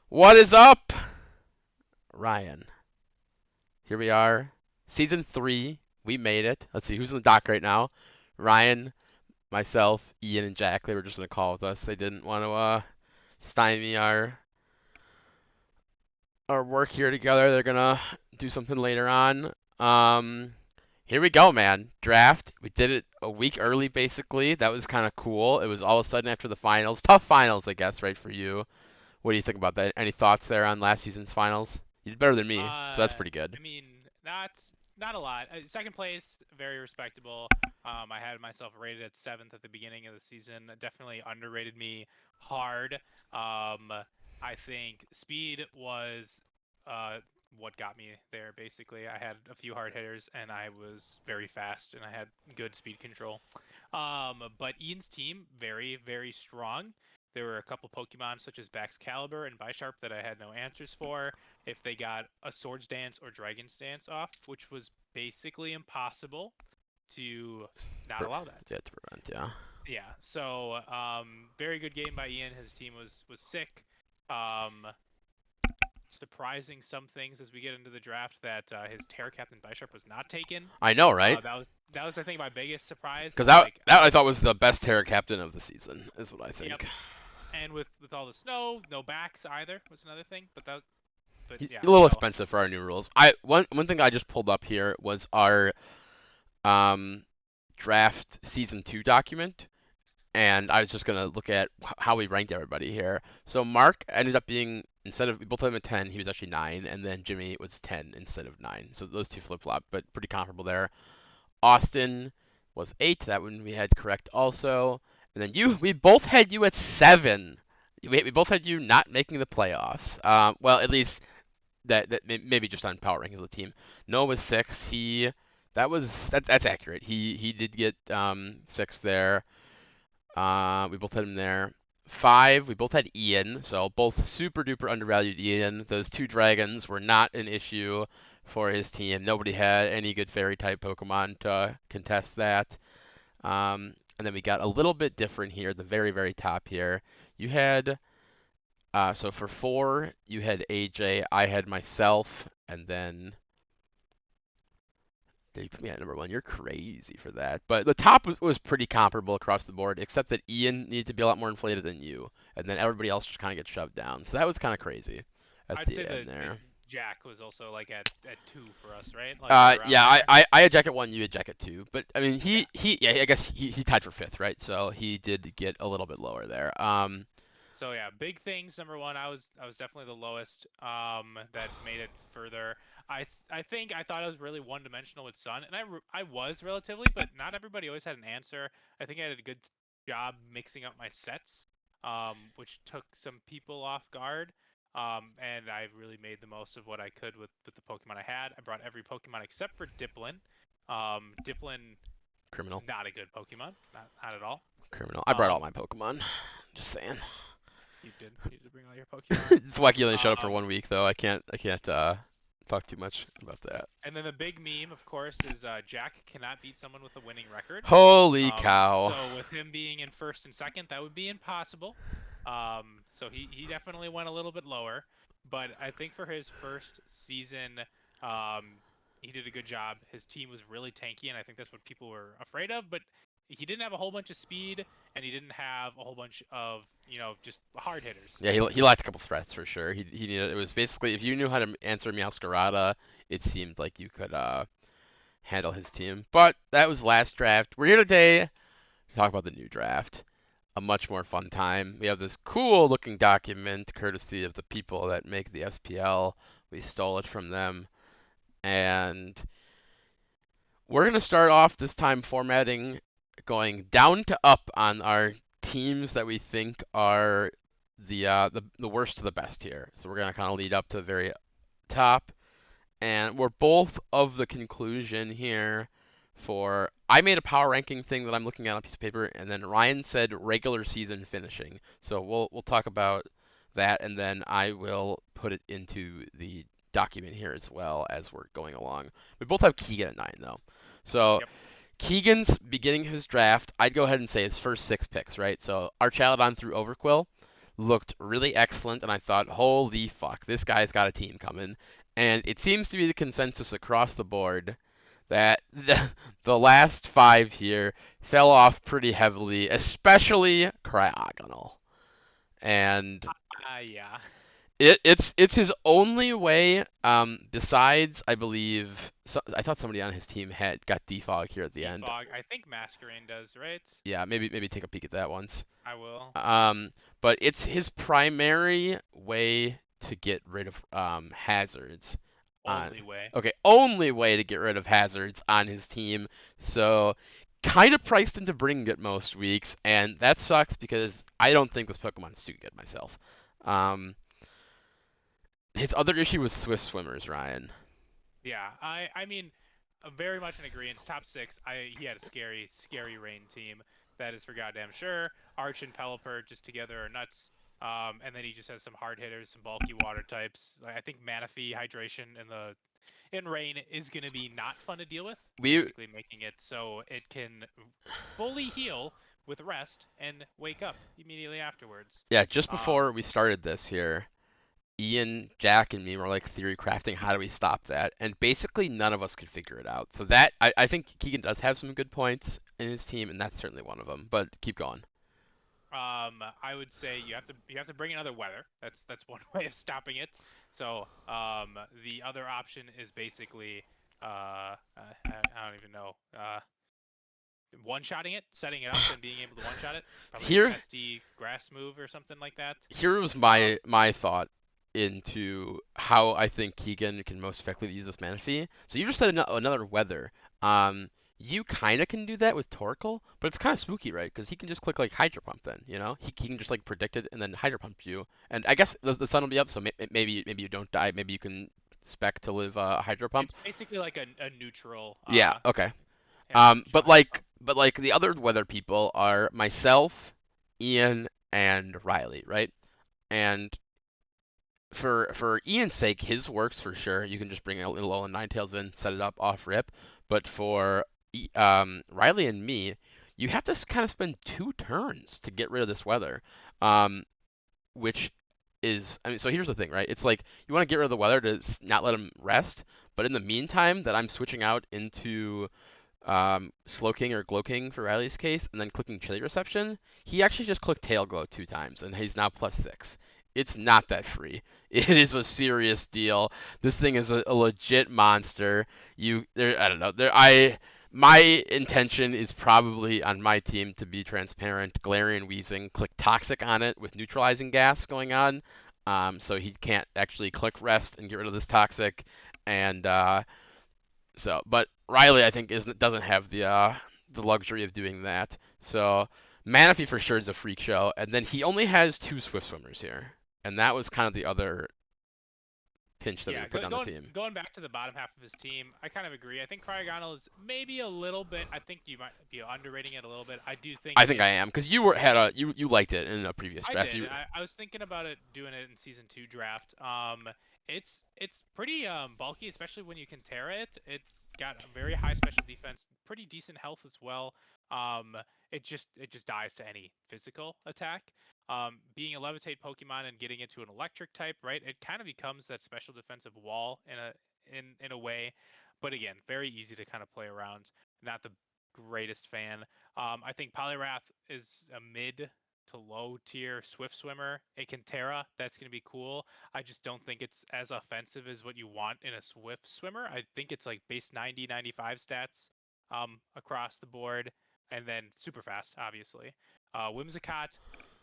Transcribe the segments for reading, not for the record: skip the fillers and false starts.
What is up, Ryan? Here we are, season 3. We made it. Let's see who's in the dock right now. Ryan, myself, Ian, and Jack. They were just in the call with us. They didn't want to stymie our work here together. They're gonna do something later on. Um, Here we go, man. Draft. We did it a week early, basically. That was kind of cool. It was all of a sudden after the finals. Tough finals, I guess, right, for you. What do you think about that? Any thoughts there on last season's finals? You did better than me, so that's pretty good. I mean, not not a lot. Second place, very respectable. I had myself rated at seventh at the beginning of the season. Definitely underrated me hard. I think speed was uh, what got me there. Basically, I had a few hard hitters, and I was very fast, and I had good speed control. But Ian's team very very strong. There were a couple Pokemon such as Baxcalibur and Bisharp that I had no answers for if they got a Swords Dance or Dragon's Dance off, which was basically impossible to not allow that. Yeah, to prevent, yeah. Yeah, so very good game by Ian. His team was sick. Um, Surprising some things as we get into the draft that his Terra Captain Bisharp was not taken. I know, right? That was I think my biggest surprise. Because Is like that I thought was the best Terra Captain of the season, is what I yep, think. and with all the snow, no backs either was another thing. But He's yeah, a little so expensive for our new rules. One thing I just pulled up here was our um, draft season 2 document, and I was just gonna look at how we ranked everybody here. So Mark ended up being, instead of, we both had him at 10, he was actually 9, and then Jimmy was 10 instead of 9. So those two flip flop, but pretty comparable there. Austin was 8. That one we had correct also. And then we both had you at 7. We both had you not making the playoffs. Well, at least that maybe just on power rankings of the team. Noah was 6. That's accurate. He did get 6 there. We both had him there. 5, we both had Ian, so both super duper undervalued Ian. Those two dragons were not an issue for his team. Nobody had any good fairy type Pokemon to contest that. And then we got a little bit different here, the very, very top here. You had, so for 4, you had AJ, I had myself, and then you put me at number 1. You're crazy for that. But the top was pretty comparable across the board, except that Ian needed to be a lot more inflated than you, and then everybody else just kind of gets shoved down. So that was kind of crazy at I'd say the end the there. Jack was also like at 2 for us, right? Like right around Yeah, there. I had Jack at 1, you had Jack at 2, but I mean Yeah. yeah, I guess he tied for 5th, right? So he did get a little bit lower there. So yeah, big things. Number one, I was definitely the lowest. That made it further. I think I thought I was really one dimensional with Sun, and I was relatively, but not everybody always had an answer. I think I did a good job mixing up my sets, which took some people off guard. And I really made the most of what I could with the Pokemon I had. I brought every Pokemon except for Diplin. Diplin, Criminal, not a good Pokemon, not at all. criminal. I brought all Um, my Pokemon. Just saying. you did bring all your Pokemon. It's wacky only showed up for Um, 1 week though. I can't talk too much about that. and then the big meme, of course, is Jack cannot beat someone with a winning record. Holy cow. So with him being in first and second, that would be impossible. So he definitely went a little bit lower, but I think for his first season, um, he did a good job. His team was really tanky, and I think that's what people were afraid of. But he didn't have a whole bunch of speed, and he didn't have a whole bunch of just hard hitters. Yeah, he lacked a couple threats for sure. He needed, it was basically, if you knew how to answer Meowscarada, it seemed like you could handle his team. But that was last draft. We're here today to talk about the new draft. A much more fun time. We have this cool looking document courtesy of the people that make the SPL. We stole it from them. And we're going to start off this time formatting going down to up on our teams that we think are the worst to the best here. So we're going to kind of lead up to the very top. And we're both of the conclusion here for, I made a power ranking thing that I'm looking at on a piece of paper, and then Ryan said regular season finishing. So we'll talk about that, and then I will put it into the document here as well as we're going along. We both have Keegan at 9 though. So Yep. Keegan's beginning his draft, I'd go ahead and say his first 6 picks, right? So Archaludon through Overquill. looked really excellent, and I thought, holy fuck, this guy's got a team coming. And it seems to be the consensus across the board that the last five here fell off pretty heavily, especially Cryogonal. And Yeah. it's his only way. Besides, I believe I thought somebody on his team had got defog here at the end. Defog. I think Masquerain does, right? Yeah, maybe take a peek at that once. I will. Um, but it's his primary way to get rid of hazards on. Only way. Okay, only way to get rid of hazards on his team. So kind of priced into bringing it most weeks, and that sucks because I don't think this Pokemon's too good myself. Um, his other issue was Swift Swimmers, Ryan. Yeah. I mean, very much in agreement. Top six. He had a scary rain team. That is for goddamn sure. Arch and Pelipper just together are nuts. And then he just has some hard hitters, some bulky water types. Like, I think Manaphy hydration in rain is going to be not fun to deal with. We Basically making it so it can fully heal with rest and wake up immediately afterwards. Yeah, just Um, before we started this here, Ian, Jack, and me were like theory crafting how do we stop that, and basically none of us could figure it out. So that I think Keegan does have some good points in his team, and that's certainly one of them. But keep going. I would say you have to bring in other weather. That's one way of stopping it. So the other option is basically I don't even know one-shotting it, setting it up, and being able to one-shot it. Probably like a Here pesty grass move or something like that. here was Um, my thought into how I think Keegan can most effectively use this mana fee. So you just said another weather. Um, you kind of can do that with Torkoal, but it's kind of spooky, right? Because he can just click like Hydro Pump then, you know? He can just like predict it and then Hydro Pump you. And I guess the sun will be up, so maybe you don't die. Maybe you can spec to live Hydro Pump. it's basically like a neutral Yeah, okay. shot hydro pump. But like the other weather people are myself, Ian, and Riley, right? And for Ian's sake, his works for sure. You can just bring a little and Ninetales in, set it up off rip. But for Riley and me, you have to kind of spend 2 turns to get rid of this weather, um, which is I mean. So here's the thing, right? It's like you want to get rid of the weather to not let him rest, but in the meantime, that I'm switching out into Slowking or Glowking for Riley's case, and then clicking Chili Reception, he actually just clicked Tail Glow 2 times, and he's now +6. It's not that free. It is a serious deal. This thing is a legit monster. I don't know. My intention is probably on my team to be transparent. Galarian Wheezing, click Toxic on it with neutralizing gas going on, so he can't actually click Rest and get rid of this Toxic, and but Riley, I think, doesn't have the luxury of doing that. So Manaphy for sure is a freak show, and then he only has 2 Swift Swimmers here, and that was kind of the other pinch that we Yeah, put on the team. going back to the bottom half of his team, I kind of agree. I think Cryogonal is maybe a little bit. I think you might be underrating it a little bit. I do think I think I it's. am because you liked it in a previous I draft. did. I was thinking about it doing it in season two draft. It's pretty bulky, especially when you can Terra it. It's got a very high special defense, pretty decent health as well. It just dies to any physical attack. Being a levitate Pokemon and getting into an electric type, right? It kind of becomes that special defensive wall in a way. But again, very easy to kind of play around. Not the greatest fan. I think Poliwrath is a mid to low tier Swift Swimmer. It can Terra. That's going to be cool. I just don't think it's as offensive as what you want in a Swift Swimmer. I think it's like base 90, 95 stats across the board, and then super fast, obviously. Whimsicott,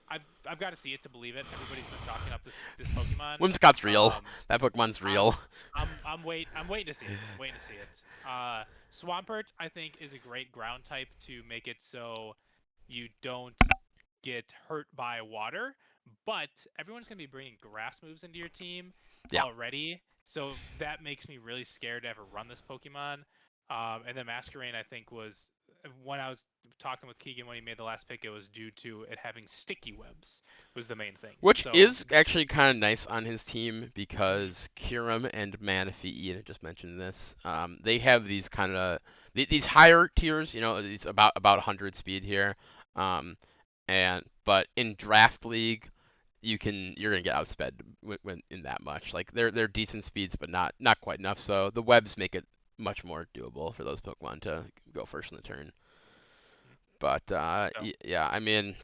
I've got to see it to believe it. Everybody's been talking up this Pokemon. Whimsicott's real. Um, That Pokemon's I'm real. I'm waiting to see it. I'm waiting to see it. Swampert, I think, is a great ground type to make it so you don't get hurt by water. But everyone's gonna be bringing grass moves into your team Yeah. already, so that makes me really scared to ever run this Pokemon. And then Masquerain, I think, was when I was talking with Keegan when he made the last pick, it was due to it having sticky webs was the main thing. Which So is actually kind of nice on his team because Kyurem and Manaphy, Ian had just mentioned this. They have these kind of these higher tiers, these about 100 speed here. Um, but in draft league, you're gonna get outsped when in that much. Like they're decent speeds, but not quite enough. So the webs make it much more doable for those Pokemon to go first in the turn. But So yeah, I mean,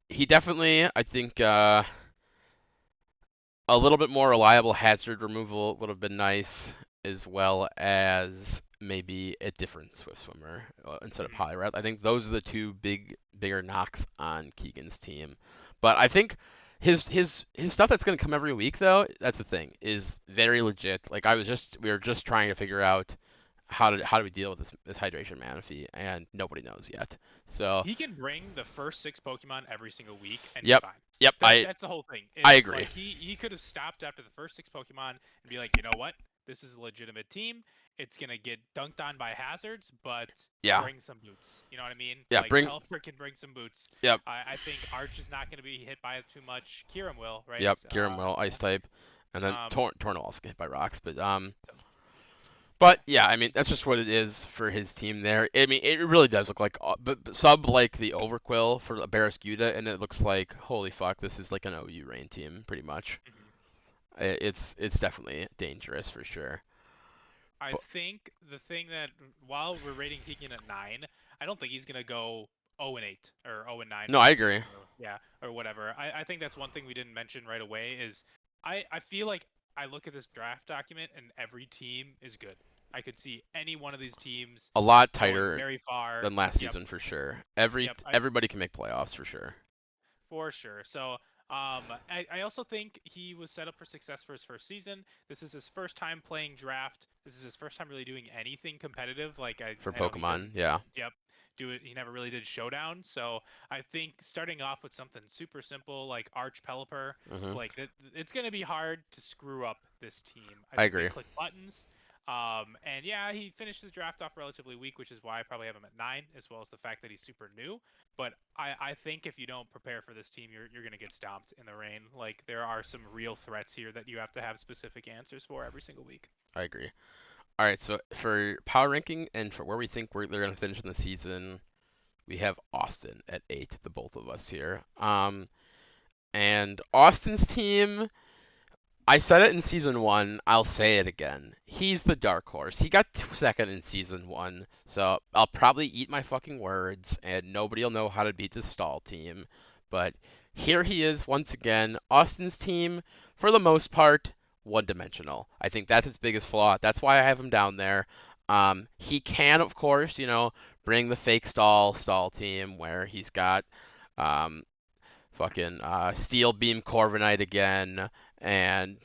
he definitely, I think, a little bit more reliable hazard removal would have been nice, as well as maybe a different Swift Swimmer instead of mhm. Poliwrath. I think those are the two bigger knocks on Keegan's team. But I think his stuff that's gonna come every week though, that's the thing, is very legit. Like we were just trying to figure out how do we deal with this hydration Manaphy, and nobody knows yet. So He can bring the first 6 Pokemon every single week and be yep, fine. yep, That's the whole thing. I Is agree. like he could have stopped after the first 6 Pokemon and be like, you know what, this is a legitimate team. It's gonna get dunked on by hazards, but Yeah, bring some boots. You know what I mean? yeah, Like bring Pelipper can bring some boots. yep, I think Arch is not gonna be hit by it too much. Kirim will, right? yep, Kieran will ice type, and then Um, Torn will also get hit by rocks, so, but yeah, I mean that's just what it is for his team there. I mean it really does look like but sub like the Overquill for the Barraskewda, and it looks like holy fuck, this is like an OU rain team pretty much. mhm. It's definitely dangerous for sure. I But think the thing that while we're rating Keegan at 9, I don't think he's gonna go 0 and 8 or 0 and 9 no, for I the season agree. or yeah or whatever. I think that's one thing we didn't mention right away is I feel like I look at this draft document and every team is good. I could see any one of these teams A lot going tighter very far. than last Yep, season for sure. yep. Everybody can make playoffs for sure. For sure. So, I also think he was set up for success for his first season. This is his first time playing draft. This is his first time really doing anything competitive. Like For I know he Pokemon, didn't. yeah. Yep. Do it. He never really did Showdown. So I think starting off with something super simple like Arch Pelipper, Mhm. like it's gonna be hard to screw up this team. I I think they agree. click buttons. And yeah, he finished his draft off relatively weak, which is why I probably have him at 9, as well as the fact that he's super new. But I think if you don't prepare for this team, you're gonna get stomped in the rain. Like there are some real threats here that you have to have specific answers for every single week. I agree. All right, so for power ranking and for where we think they're going to finish in the season, we have Austin at 8, the both of us here. And Austin's team, I said it in season 1, I'll say it again. He's the dark horse. He got second in season 1, so I'll probably eat my fucking words and nobody will know how to beat this stall team. But here he is once again. Austin's team, for the most part, one-dimensional. I think that's his biggest flaw. That's why I have him down there. He can, of course, bring the fake stall team where he's got um, fucking Steel Beam Corviknight again, and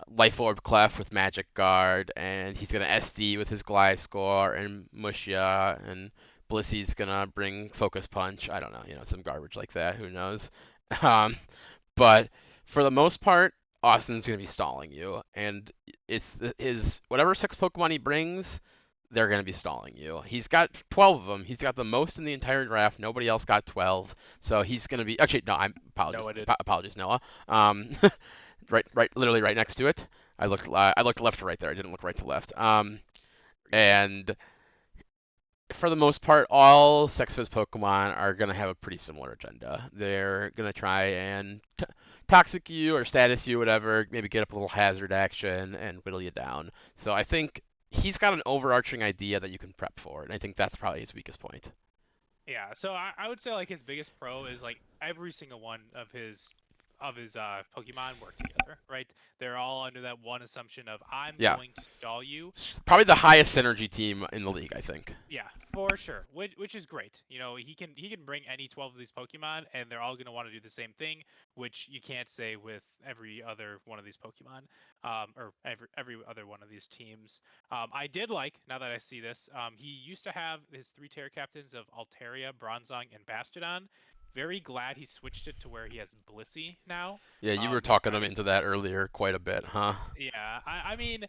Life Orb Clef with Magic Guard, and he's gonna SD with his Gliscor and Mushia, and Blissy's gonna bring Focus Punch. I don't know, some garbage like that. Who knows? Um, but for the most part, Austin's gonna be stalling you, and it's his whatever 6 Pokemon he brings, they're gonna be stalling you. He's got 12 of them. He's got the most in the entire draft. Nobody else got 12, so he's gonna be. Actually, no, I'm apologies, No, I did. apologies, Noah. Right, literally right next to it. I looked left to right there. I didn't look right to left. And for the most part, all Sex Fizz Pokemon are going to have a pretty similar agenda. They're going to try and toxic you or status you, whatever, maybe get up a little hazard action and whittle you down. So I think he's got an overarching idea that you can prep for, and I think that's probably his weakest point. Yeah, so I would say like his biggest pro is like every single one of his Pokemon work together, right? They're all under that one assumption of I'm Yeah, going to stall you. probably the highest synergy team in the league, I think. Yeah, for sure. Which is great. You know, he can bring any 12 of these Pokemon and they're all going to want to do the same thing, which you can't say with every other one of these Pokemon, or every other one of these teams. I did like, now that I see this, he used to have his 3 Terra Captains of Altaria, Bronzong, and Bastodon. Very glad he switched it to where he has Blissey now. Yeah, you were Because talking him into that earlier quite a bit, huh? yeah, I mean,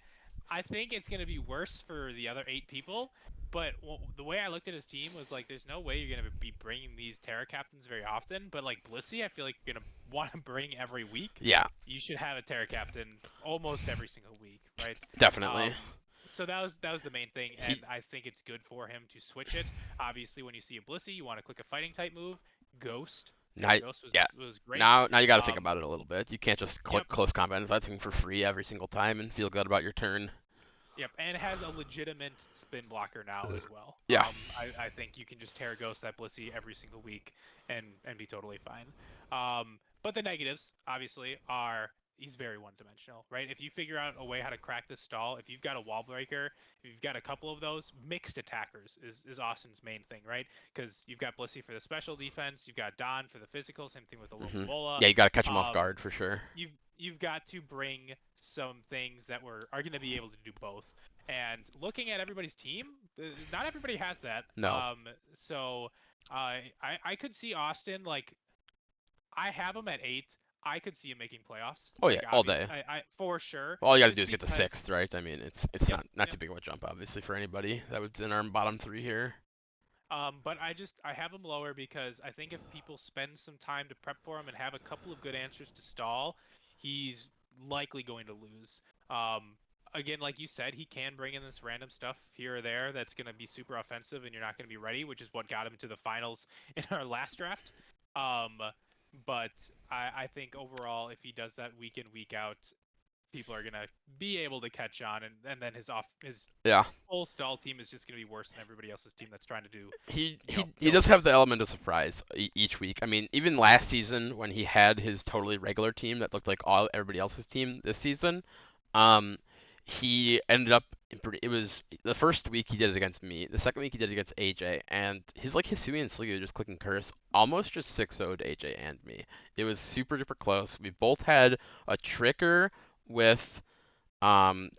I think it's going to be worse for the other 8 people. But the way I looked at his team was like, there's no way you're going to be bringing these Terra Captains very often. But like Blissey, I feel like you're going to want to bring every week. Yeah, You should have a Terra Captain almost every single week, right? definitely. Um, so that was the main thing, and He I think it's good for him to switch it. Obviously, when you see a Blissey, you want to click a Fighting type move, Ghost. Now, Terragos yeah. was great. Now you got to think Um, about it a little bit. You can't just click yep, close combat and thing for free every single time and feel good about your turn. yep, and it has a legitimate spin blocker now as well. Yeah. I think you can just Terragos that Blissey every single week and be totally fine. But the negatives obviously are he's very one-dimensional, right? If you figure out a way how to crack this stall, if you've got a wall breaker, if you've got a couple of those mixed attackers is Austin's main thing, right? Because you've got Blissey for the special defense, you've got Don for the physical, same thing with the hmm Lomomola. Yeah, you got to catch them off Um, guard for sure. you've got to bring some things that are going to be able to do both. And looking at everybody's team, not everybody has that. No. So I could see Austin like I have him at 8. I could see him making playoffs. Oh yeah, Like all obvious, day. I for sure. All you got to do Just is get to because. sixth, right? I mean, it's Yep. not Yep. too big of a jump, obviously, for anybody that was in our bottom three here. But I have him lower because I think if people spend some time to prep for him and have a couple of good answers to stall, he's likely going to lose. Again, like you said, he can bring in this random stuff here or there that's going to be super offensive, and you're not going to be ready, which is what got him to the finals in our last draft. Um, but I think overall, if he does that week in week out, people are gonna be able to catch on, and then his Yeah. full stall team is just gonna be worse than everybody else's team that's trying to do He you know, he he does have millions. the element of surprise each week. I mean, even last season when he had his totally regular team that looked like all everybody else's team this season, um, he ended up it was the first week he did it against me. The second week he did it against AJ, and his like Hisui and Sligo just clicking curse almost just 6-0'd AJ and me. It was super duper close. We both had a tricker with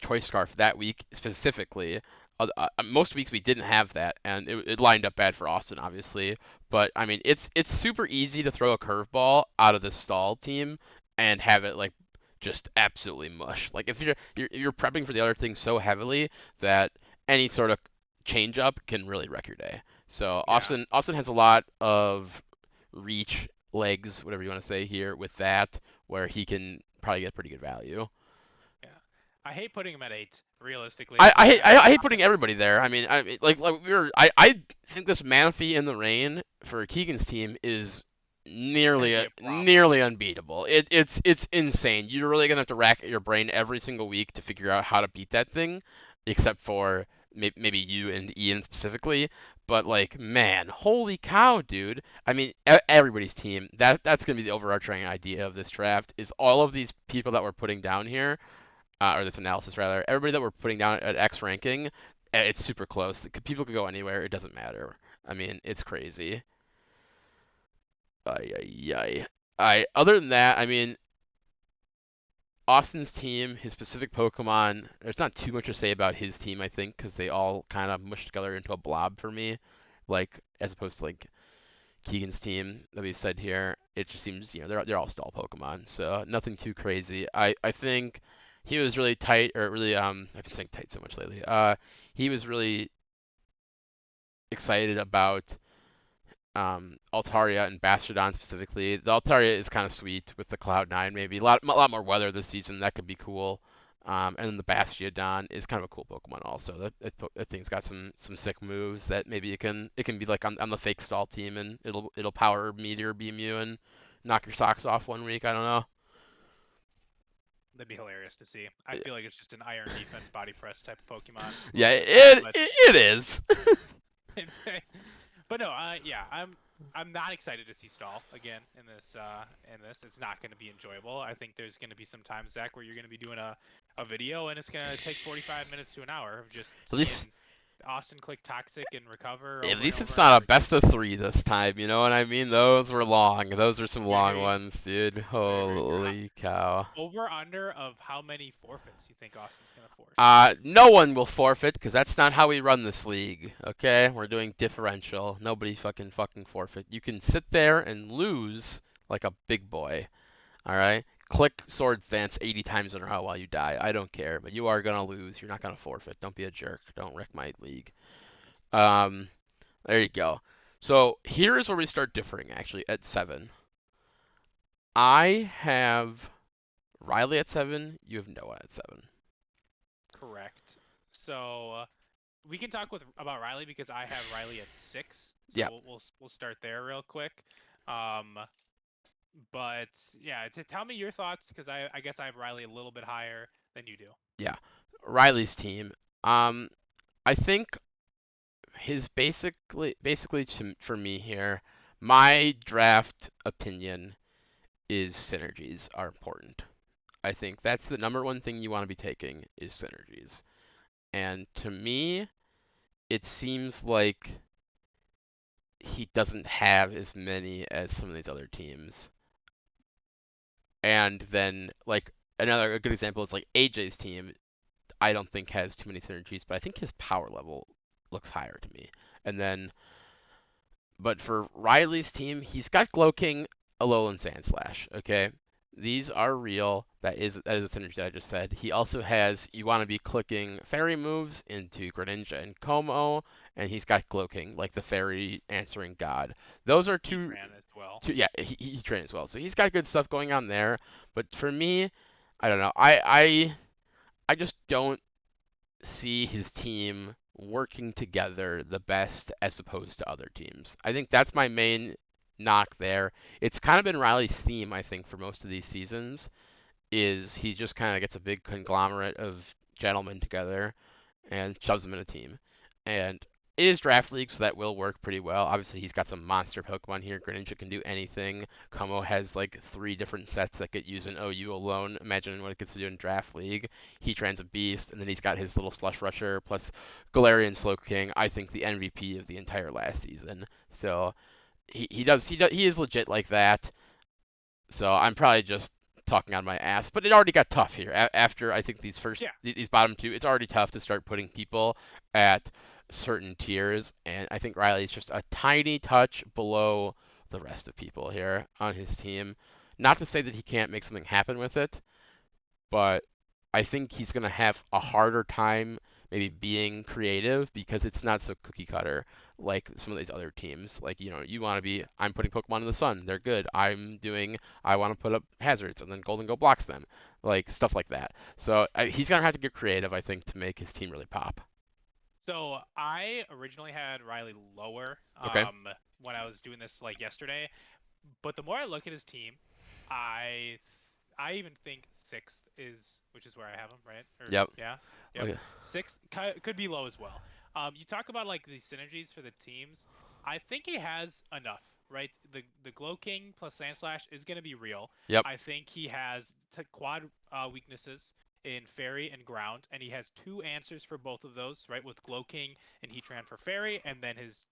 choice scarf that week specifically. Most weeks we didn't have that, and it lined up bad for Austin, obviously. But I mean, it's super easy to throw a curveball out of the stall team and have it like just absolutely mush. Like if you're prepping for the other thing so heavily that any sort of change up can really wreck your day. So Yeah, Austin has a lot of reach legs, whatever you want to say here, with that, where he can probably get pretty good value. yeah. I hate putting him at 8. Realistically, I hate putting everybody there. I mean, like I think this Manaphy in the rain for Keegan's team is it's gonna be a problem. nearly unbeatable. It's insane. You're really gonna have to rack your brain every single week to figure out how to beat that thing, except for maybe you and Ian specifically. But like, man, holy cow, dude! I mean, everybody's team. That's gonna be the overarching idea of this draft. Is all of these people that we're putting down here or this analysis rather, everybody that we're putting down at X ranking, it's super close. People could go anywhere. It doesn't matter. I mean, it's crazy. Ay, ay, ay. Other than that, I mean, Austin's team, his specific Pokemon, there's not too much to say about his team, I think, because they all kind of mush together into a blob for me. Like, as opposed to, like, Keegan's team that we've said here, it just seems they're all stall Pokemon, so nothing too crazy. I think he was really tight, or really I've been saying tight so much lately. He was really excited about Altaria and Bastardon specifically. The Altaria is kind of sweet with the Cloud9 maybe a lot more weather this season that could be cool. And then the Bastiodon is kind of a cool Pokemon also. That thing's got some sick moves that maybe it can be like on the fake stall team and it'll power Meteor Beam you and knock your socks off one week. I don't know. That'd be hilarious to see. I feel like it's just an iron defense body press type of Pokemon Yeah, most of the time, but it is. but no, yeah, I'm not excited to see Stall again in this. It's not going to be enjoyable. I think there's going to be some times, Zach, where you're going to be doing a video and it's going to take 45 minutes to an hour of just At least seeing Austin click toxic and recover At over and least over it's and not a over again. best of three this time, you know what I mean? Those were long. Those were some Very, long ones, dude. very, very true. Holy cow. Over under of how many forfeits you think Austin's going to force? No one will forfeit because that's not how we run this league. Okay, we're doing differential. Nobody fucking forfeit. You can sit there and lose like a big boy. All right. Click sword stance 80 times in a row while you die. I don't care, but you are gonna lose. You're not gonna forfeit. Don't be a jerk. Don't wreck my league. Um, there you go. So here is where we start differing actually at 7. I have Riley at 7. You have Noah at 7. Correct. So we can talk about Riley because I have Riley at 6. So Yeah. we'll start there real quick. Um, but yeah, to tell me your thoughts because I guess I have Riley a little bit higher than you do. Yeah, Riley's team. Um, I think his basically for me here, my draft opinion is synergies are important. I think that's the number one thing you want to be taking is synergies. And to me, it seems like he doesn't have as many as some of these other teams. And then like another a good example is like AJ's team. I don't think has too many synergies, but I think his power level looks higher to me. And then, but for Riley's team, he's got Glowking, Alolan Sandslash. Okay, these are real. That is a synergy that I just said. He also has you want to be clicking fairy moves into Greninja and Como, and he's got Glowking, like the fairy answering god. Those are two. Heatran as well. Yeah, he trains as well, so he's got good stuff going on there. But for me, I don't know. I just don't see his team working together the best as opposed to other teams. I think that's my main knock there. It's kind of been Riley's theme, I think, for most of these seasons, is he just kind of gets a big conglomerate of gentlemen together and shoves them in a team. And it is draft league, so that will work pretty well. Obviously, he's got some monster Pokemon here. Greninja can do anything. Como has like 3 different sets that get used in OU alone. Imagine what it gets to do in draft league. Heatran's a beast, and then he's got his little Slush Rusher plus Galarian Slowking. I think the MVP of the entire last season. So he is legit like that. So I'm probably just talking on my ass, but it already got tough here after I think Yeah. these bottom two. It's already tough to start putting people at certain tiers, and I think Riley's just a tiny touch below the rest of people here on his team. Not to say that he can't make something happen with it, but I think he's going to have a harder time maybe being creative because it's not so cookie cutter like some of these other teams. Like, you want to be, I'm putting Pokemon in the sun, they're good. I want to put up hazards, and then Golden Go blocks them. Like, stuff like that. So he's going to have to get creative, I think, to make his team really pop. So I originally had Riley lower Okay? when I was doing this like yesterday, but the more I look at his team, I I even think sixth is, which is where I have him, right? Or Yep. yeah, yep. Okay. Sixth could be low as well. You talk about like the synergies for the teams. I think he has enough, right? The Glow King plus Sandslash is going to be real. Yep. I think he has quad weaknesses in Fairy and Ground, and he has two answers for both of those, right? With Glow King and Heatran for Fairy, and then his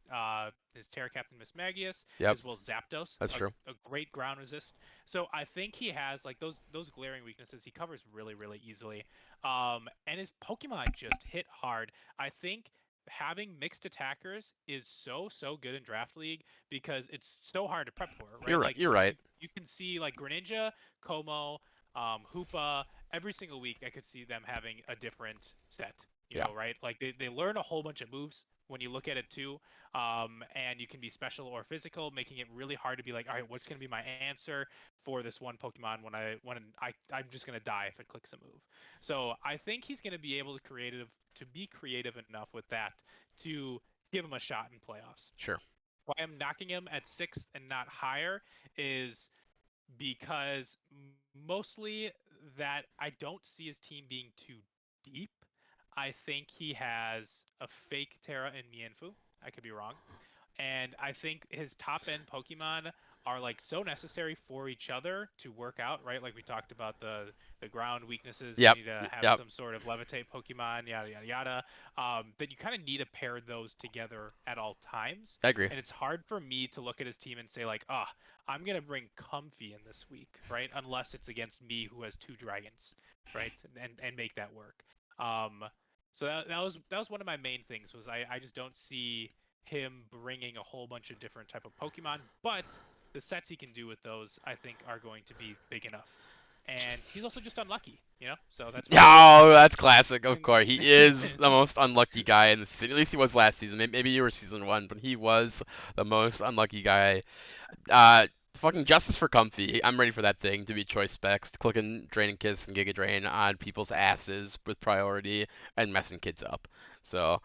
Terra Captain Mismagius, Yep. as well as Zapdos, That's true. a great ground resist. So I think he has like those glaring weaknesses he covers really easily. And his Pokemon just hit hard. I think having mixed attackers is so good in draft league because it's so hard to prep for, You're right? right. Like You're right. you can see like Greninja, Como, Hoopa, every single week I could see them having a different set, Yeah. right? Like they learn a whole bunch of moves when you look at it too. And you can be special or physical, making it really hard to be like, all right, what's going to be my answer for this one Pokemon I'm just going to die if it clicks a move. So I think he's going to be able to be creative enough with that to give him a shot in playoffs. Sure. Why I'm knocking him at sixth and not higher is because mostly that I don't see his team being too deep. I think he has a fake Terra and Mienfoo. I could be wrong. And I think his top end Pokemon are like so necessary for each other to work out, right? Like we talked about the ground weaknesses, you Yep. need to have Yep. some sort of levitate Pokemon, yada yada yada. That you kind of need to pair those together at all times. I agree. And it's hard for me to look at his team and say like, I'm gonna bring Comfy in this week, right? Unless it's against me who has two dragons, right? And make that work. Um, so that was one of my main things was I just don't see him bringing a whole bunch of different type of Pokemon, but the sets he can do with those, I think, are going to be big enough. And he's also just unlucky, So that's why I Oh, have that's classic. Of course, he is him. the most unlucky guy in the season. At least he was last season. Maybe you were season one, but he was the most unlucky guy. Fucking justice for Comfy. I'm ready for that thing to be choice specs, clicking Drain and Kiss and Giga Drain on people's asses with priority and messing kids up. So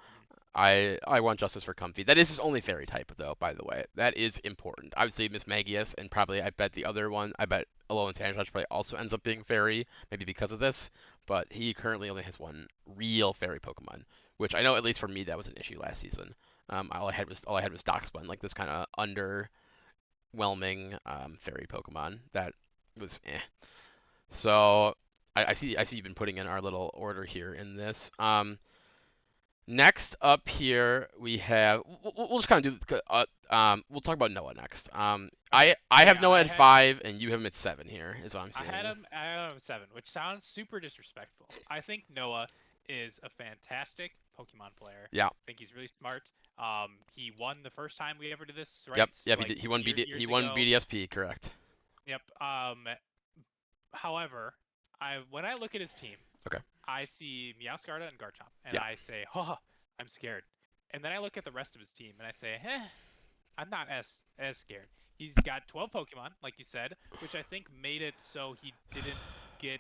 I want Justice for Comfy. That is his only fairy type, though, by the way. That is important. Obviously, Miss Magius, and probably I bet the other one, I bet Alolan Sandslash probably also ends up being fairy, maybe because of this. But he currently only has one real fairy Pokemon, which I know at least for me that was an issue last season. All I had was Darkspun, like this kind of underwhelming fairy Pokemon that was eh. So I see you've been putting in our little order here in this. Next up here we have we'll just kind of do we'll talk about Noah next. Okay. I So have yeah, Noah at 5 and you have him at 7 here is what I'm seeing. I had him 7, which sounds super disrespectful. I think Noah is a fantastic Pokemon player. Yeah. I think he's really smart. He won the first time we ever did this, Yep. right? Yep. He Like did. He won he years won ago. BDSP. Correct. Yep. However, when I look at his team, Okay. I see Meowscarada and Garchomp, and Yeah. I say, "Oh, I'm scared." And then I look at the rest of his team, and I say, I'm not as scared. He's got 12 Pokemon, like you said, which I think made it so he didn't get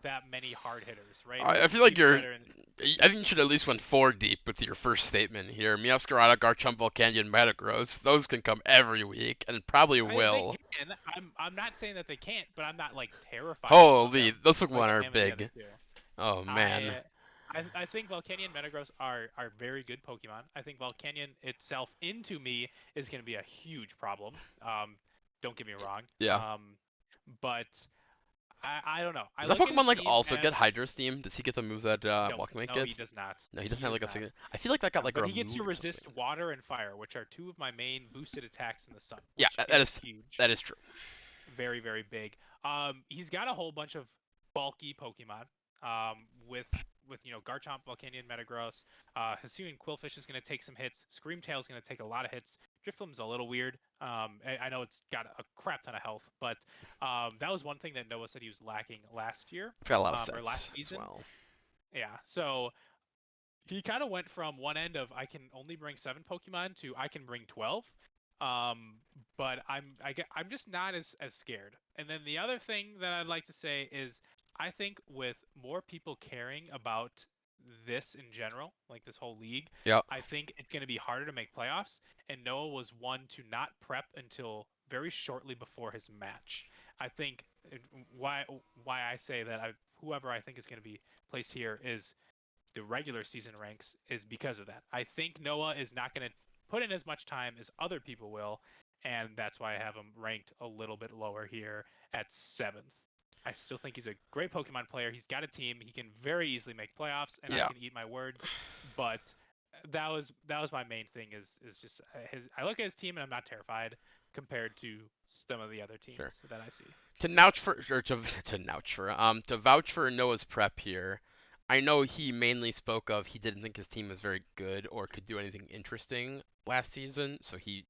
that many hard hitters, right? I feel like People you're. that are in. I think you should at least went 4 deep with your first statement here. Meowscarada, Garchomp, Volcanion, Metagross. Those can come every week and probably They will. can. I'm not saying that they can't, but I'm not like terrified of Holy, them those like Pokemon are I am with the other big. two. Oh man. I I think Volcanion and Metagross are very good Pokemon. I think Volcanion itself into me is going to be a huge problem. Don't get me wrong. Yeah. But I don't know. I Does that look at his Pokemon like team also and get Hydro Steam? Does he get the move that no, Walking Mate no, he gets? does not. No, he doesn't He have does like a not. single. I feel like that got like But he gets to removed or resist something. water and fire, which are two of my main boosted attacks in the sun, Yeah, which that is is huge. that is true. Very, very big. He's got a whole bunch of bulky Pokemon. With Garchomp, Volcanion, Metagross. Hisuian Quillfish is going to take some hits. Screamtail is going to take a lot of hits. Drifloom's a little weird. I know it's got a crap ton of health, but that was one thing that Noah said he was lacking last year, It's got a lot of or last sets as season. well. Yeah, so he kind of went from one end of I can only bring 7 Pokemon to I can bring 12. Um, but I'm just not as scared. And then the other thing that I'd like to say is I think with more people caring about this in general, like this whole league, Yep. I think it's going to be harder to make playoffs. And Noah was one to not prep until very shortly before his match. I think why I say that whoever I think is going to be placed here is the regular season ranks is because of that. I think Noah is not going to put in as much time as other people will, and that's why I have him ranked a little bit lower here at 7th. I still think he's a great Pokemon player. He's got a team. He can very easily make playoffs, and I Yeah. can eat my words. But that was my main thing is just I look at his team and I'm not terrified compared to some of the other Sure. teams that I see. To vouch for Noah's prep here. I know he mainly spoke of he didn't think his team was very good or could do anything interesting last season, so he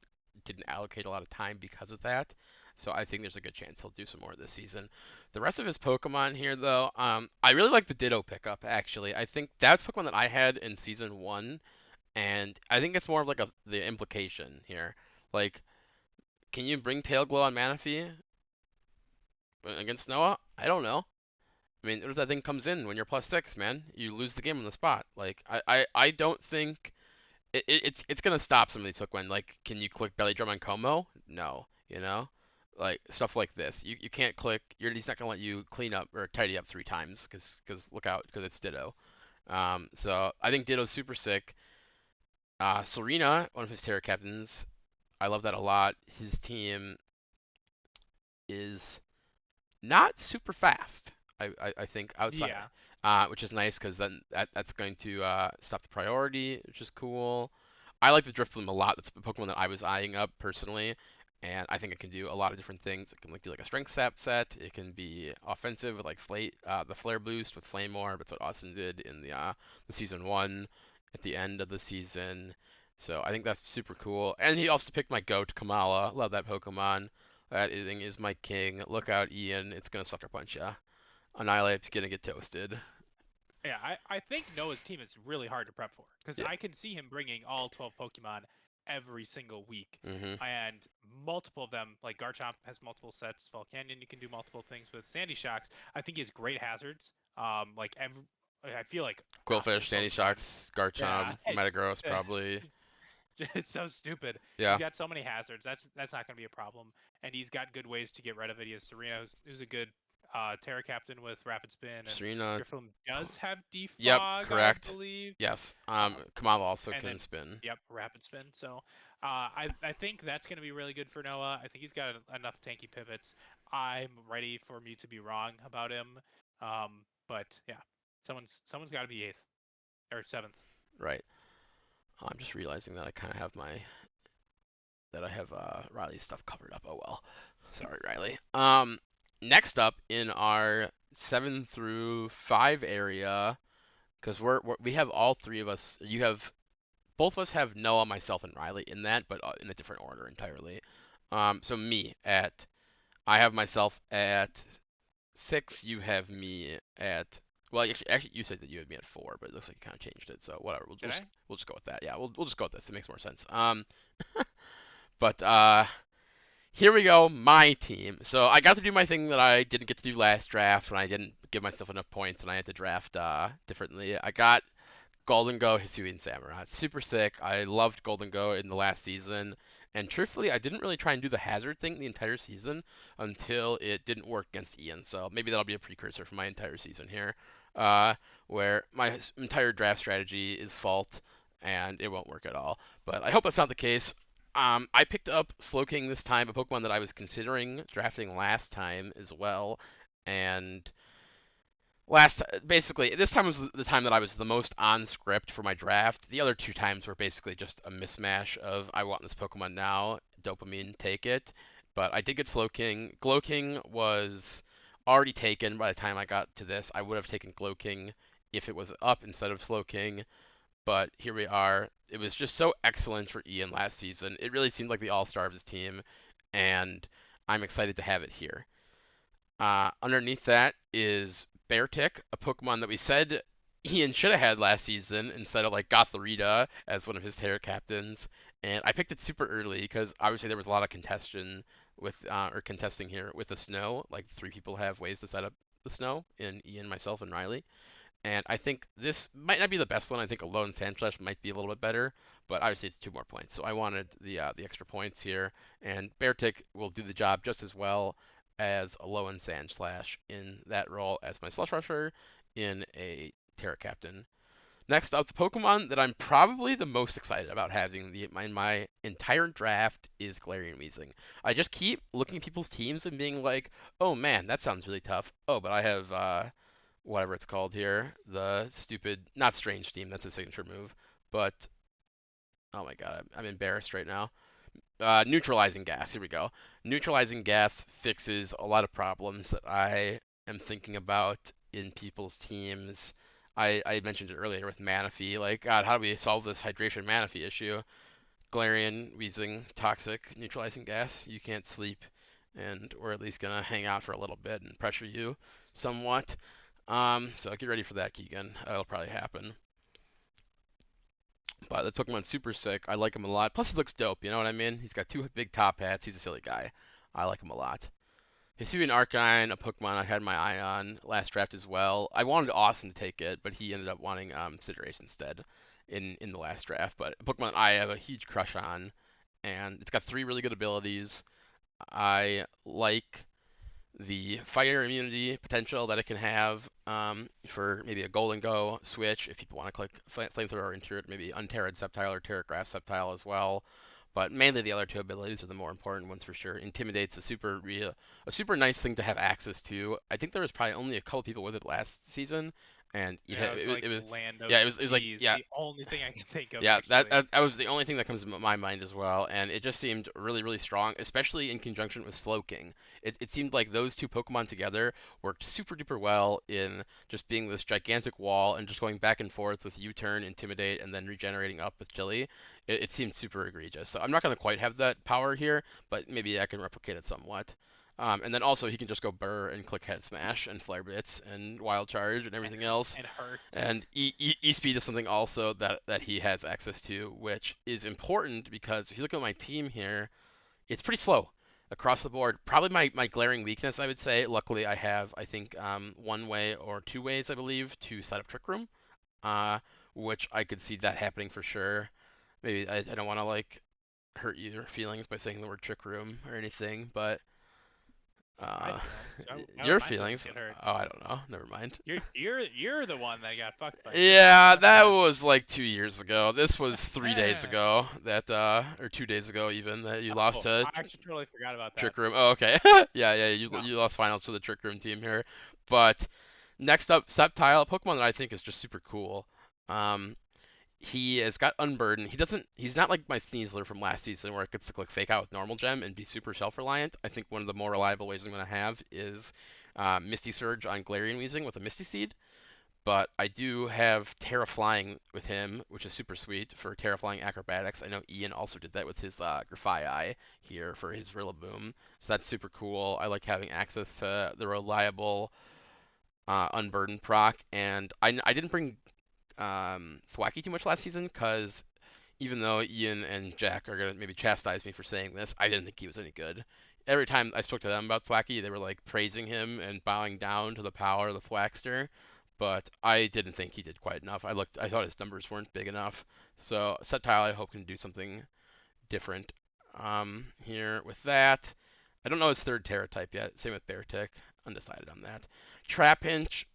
didn't allocate a lot of time because of that. So I think there's a good chance he'll do some more this season. The rest of his Pokemon here, though, I really like the Ditto pickup. Actually, I think that's Pokemon that I had in season 1, and I think it's more of like the implication here. Like, can you bring Tail Glow on Manaphy against Noah? I don't know. I mean, what if that thing comes in when you're +6, man? You lose the game on the spot. Like, I don't think it's gonna stop some of these hook when like, can you click Belly Drum on Como? No, you know, like stuff like this. You can't click. He's not gonna let you clean up or tidy up 3 times because look out because it's Ditto. So I think Ditto's super sick. Serena, one of his Terra captains, I love that a lot. His team is not super fast. I think outside, Yeah. which is nice because then that's going to stop the priority, which is cool. I like the Drifloon a lot. That's a Pokemon that I was eyeing up personally, and I think it can do a lot of different things. It can like do like a Strength Sap set. It can be offensive with like the Flare Boost with Flame Orb. That's what Austin did in the season 1 at the end of the season. So I think that's super cool. And he also picked my goat Kamala. Love that Pokemon. That thing is my king. Look out, Ian. It's gonna sucker punch ya. Annihilate's gonna get toasted. Yeah, I think Noah's team is really hard to prep for because Yeah. I can see him bringing all 12 Pokemon every single week, Mhm. and multiple of them, like Garchomp has multiple sets, Volcanion you can do multiple things with, Sandy Shocks I think he has great hazards. Like I feel like half of his Quillfish, Danny Pokemon. Shocks, Yeah, Garchomp, Metagross probably. it's so stupid. He's Yeah. got so many hazards. That's not going to be a problem, and he's got good ways to get rid of it. He has Serena, who's a good Terra Captain with Rapid Spin, and Serena. Drifloon does have Yep, Defog, I correct. believe. Yes. Um, Kamala also and can then spin. yep, Rapid Spin. So I think that's going to be really good for Noah. I think he's got enough tanky pivots. I'm ready for me to be wrong about him. But yeah, someone's got to be eighth or seventh. Right. I'm just realizing that I kind of have Riley's stuff covered up. Oh well. Sorry, Riley. Next up in our 7 through 5 area, because we have all three of us. You have both of us have Noah, myself, and Riley in that, but in a different order entirely. So I have myself at 6. You have me at well, actually, you said that you had me at 4, but it looks like you kind of changed it. So whatever, Did I? we'll just go with that. Yeah, we'll just go with this. It makes more sense. But here we go, my team. So I got to do my thing that I didn't get to do last draft when I didn't give myself enough points and I had to draft differently. I got Golden Go, Hisuian Samurai. It's super sick. I loved Golden Go in the last season. And truthfully, I didn't really try and do the hazard thing the entire season until it didn't work against Ian. So maybe that'll be a precursor for my entire season here, uh, where my entire draft strategy is fault and it won't work at all. But I hope that's not the case. I picked up Slowking this time, a Pokemon that I was considering drafting last time as well. And basically this time was the time that I was the most on script for my draft. The other 2 times were basically just a mismatch of I want this Pokemon now, dopamine, take it. But I did get Slowking. Glowking was already taken by the time I got to this. I would have taken Glowking if it was up instead of Slowking, but here we are. It was just so excellent for Ian last season. It really seemed like the all-star of his team, and I'm excited to have it here. Underneath that is Beartick, a Pokemon that we said Ian should have had last season instead of like Gothorita as one of his Terra captains. And I picked it super early because obviously there was a lot of contesting here with the snow. Like 3 people have ways to set up the snow in Ian, myself, and Riley. And I think this might not be the best one. I think a lone Sandslash might be a little bit better, but obviously it's 2 more points. So I wanted the extra points here, and Beartick will do the job just as well as a low end Sandslash in that role as my Slush Rusher in a Terra Captain. Next up, the Pokemon that I'm probably the most excited about having in my entire draft is Galarian Weezing. I just keep looking at people's teams and being like, oh man, that sounds really tough. Oh, but I have whatever it's called here, the stupid, not strange team, that's a signature move, but oh my god, I'm embarrassed right now. Neutralizing gas, here we go. Neutralizing gas fixes a lot of problems that I am thinking about in people's teams. I mentioned it earlier with Manaphy, like, God, how do we solve this hydration Manaphy issue? Galarian, Weezing, toxic, neutralizing gas, you can't sleep, and we're at least gonna hang out for a little bit and pressure you somewhat. So get ready for that, Keegan. That'll probably happen. But the Pokemon's super sick. I like him a lot. Plus, he looks dope. You know what I mean? He's got 2 big top hats. He's a silly guy. I like him a lot. Hisuian Arcanine, a Pokemon I had my eye on last draft as well. I wanted Austin to take it, but he ended up wanting Cinderace instead in the last draft. But a Pokemon I have a huge crush on, and it's got 3 really good abilities. I like the fire immunity potential that it can have for maybe a Golden Go switch if people want to click Flamethrower into it, maybe Unterra Sceptile or Terra Grass Sceptile as well. But mainly the other 2 abilities are the more important ones for sure. Intimidate's a super nice thing to have access to. I think there was probably only a couple people with it last season, and yeah, Yeah, it was like it was Land of yeah, it was like Bees, yeah, the only thing I can think of yeah, that, actually. that that was the only thing that comes to my mind as well, and it just seemed really, really strong, especially in conjunction with Slowking. It seemed like those 2 Pokemon together worked super duper well in just being this gigantic wall and just going back and forth with U-turn, Intimidate, and then regenerating up with Chili. It seemed super egregious. So I'm not gonna quite have that power here, but maybe I can replicate it somewhat. And then also he can just go Burr and click Head Smash and Flare Blitz and Wild Charge and and everything else. and hurt. And E speed is something also that he has access to, which is important because if you look at my team here, it's pretty slow. across the board. Probably my glaring weakness, I would say. Luckily, I have, I think, one way or two ways, I believe, to set up Trick Room, uh, which I could see that happening for sure. Maybe I don't want to like hurt your feelings by saying the word Trick Room or anything, but My uh, feelings. Why would your my feelings feelings. get hurt? Oh, I don't know. Never mind. You're the one that got fucked by Trick Room, Yeah, not that them. was like 2 years ago. This was 3 days Eh. ago that or 2 days ago even that you lost Oh, to I actually totally forgot about that. Trick Room. Oh, okay. Yeah, yeah, No. you lost finals to the Trick Room team here. But next up, Sceptile, a Pokemon that I think is just super cool. Um, he has got Unburden. He's not like my Sneasler from last season where it gets to click Fake Out with normal gem and be super self-reliant. I think one of the more reliable ways I'm going to have is Misty Surge on Galarian Weezing with a Misty Seed. But I do have Terra Flying with him, which is super sweet for Terra Flying Acrobatics. I know Ian also did that with his Grafaiai here for his Rillaboom, so that's super cool. I like having access to the reliable Unburdened proc, and I didn't bring Thwacky too much last season because even though Ian and Jack are gonna maybe chastise me for saying this, I didn't think he was any good. Every time I spoke to them about Thwacky, they were like praising him and bowing down to the power of the Thwackster, but I didn't think he did quite enough. I thought his numbers weren't big enough. So Sceptile, I hope can do something different here with that. I don't know his third Terra type yet. Same with Beartic. Undecided on that. Trapinch,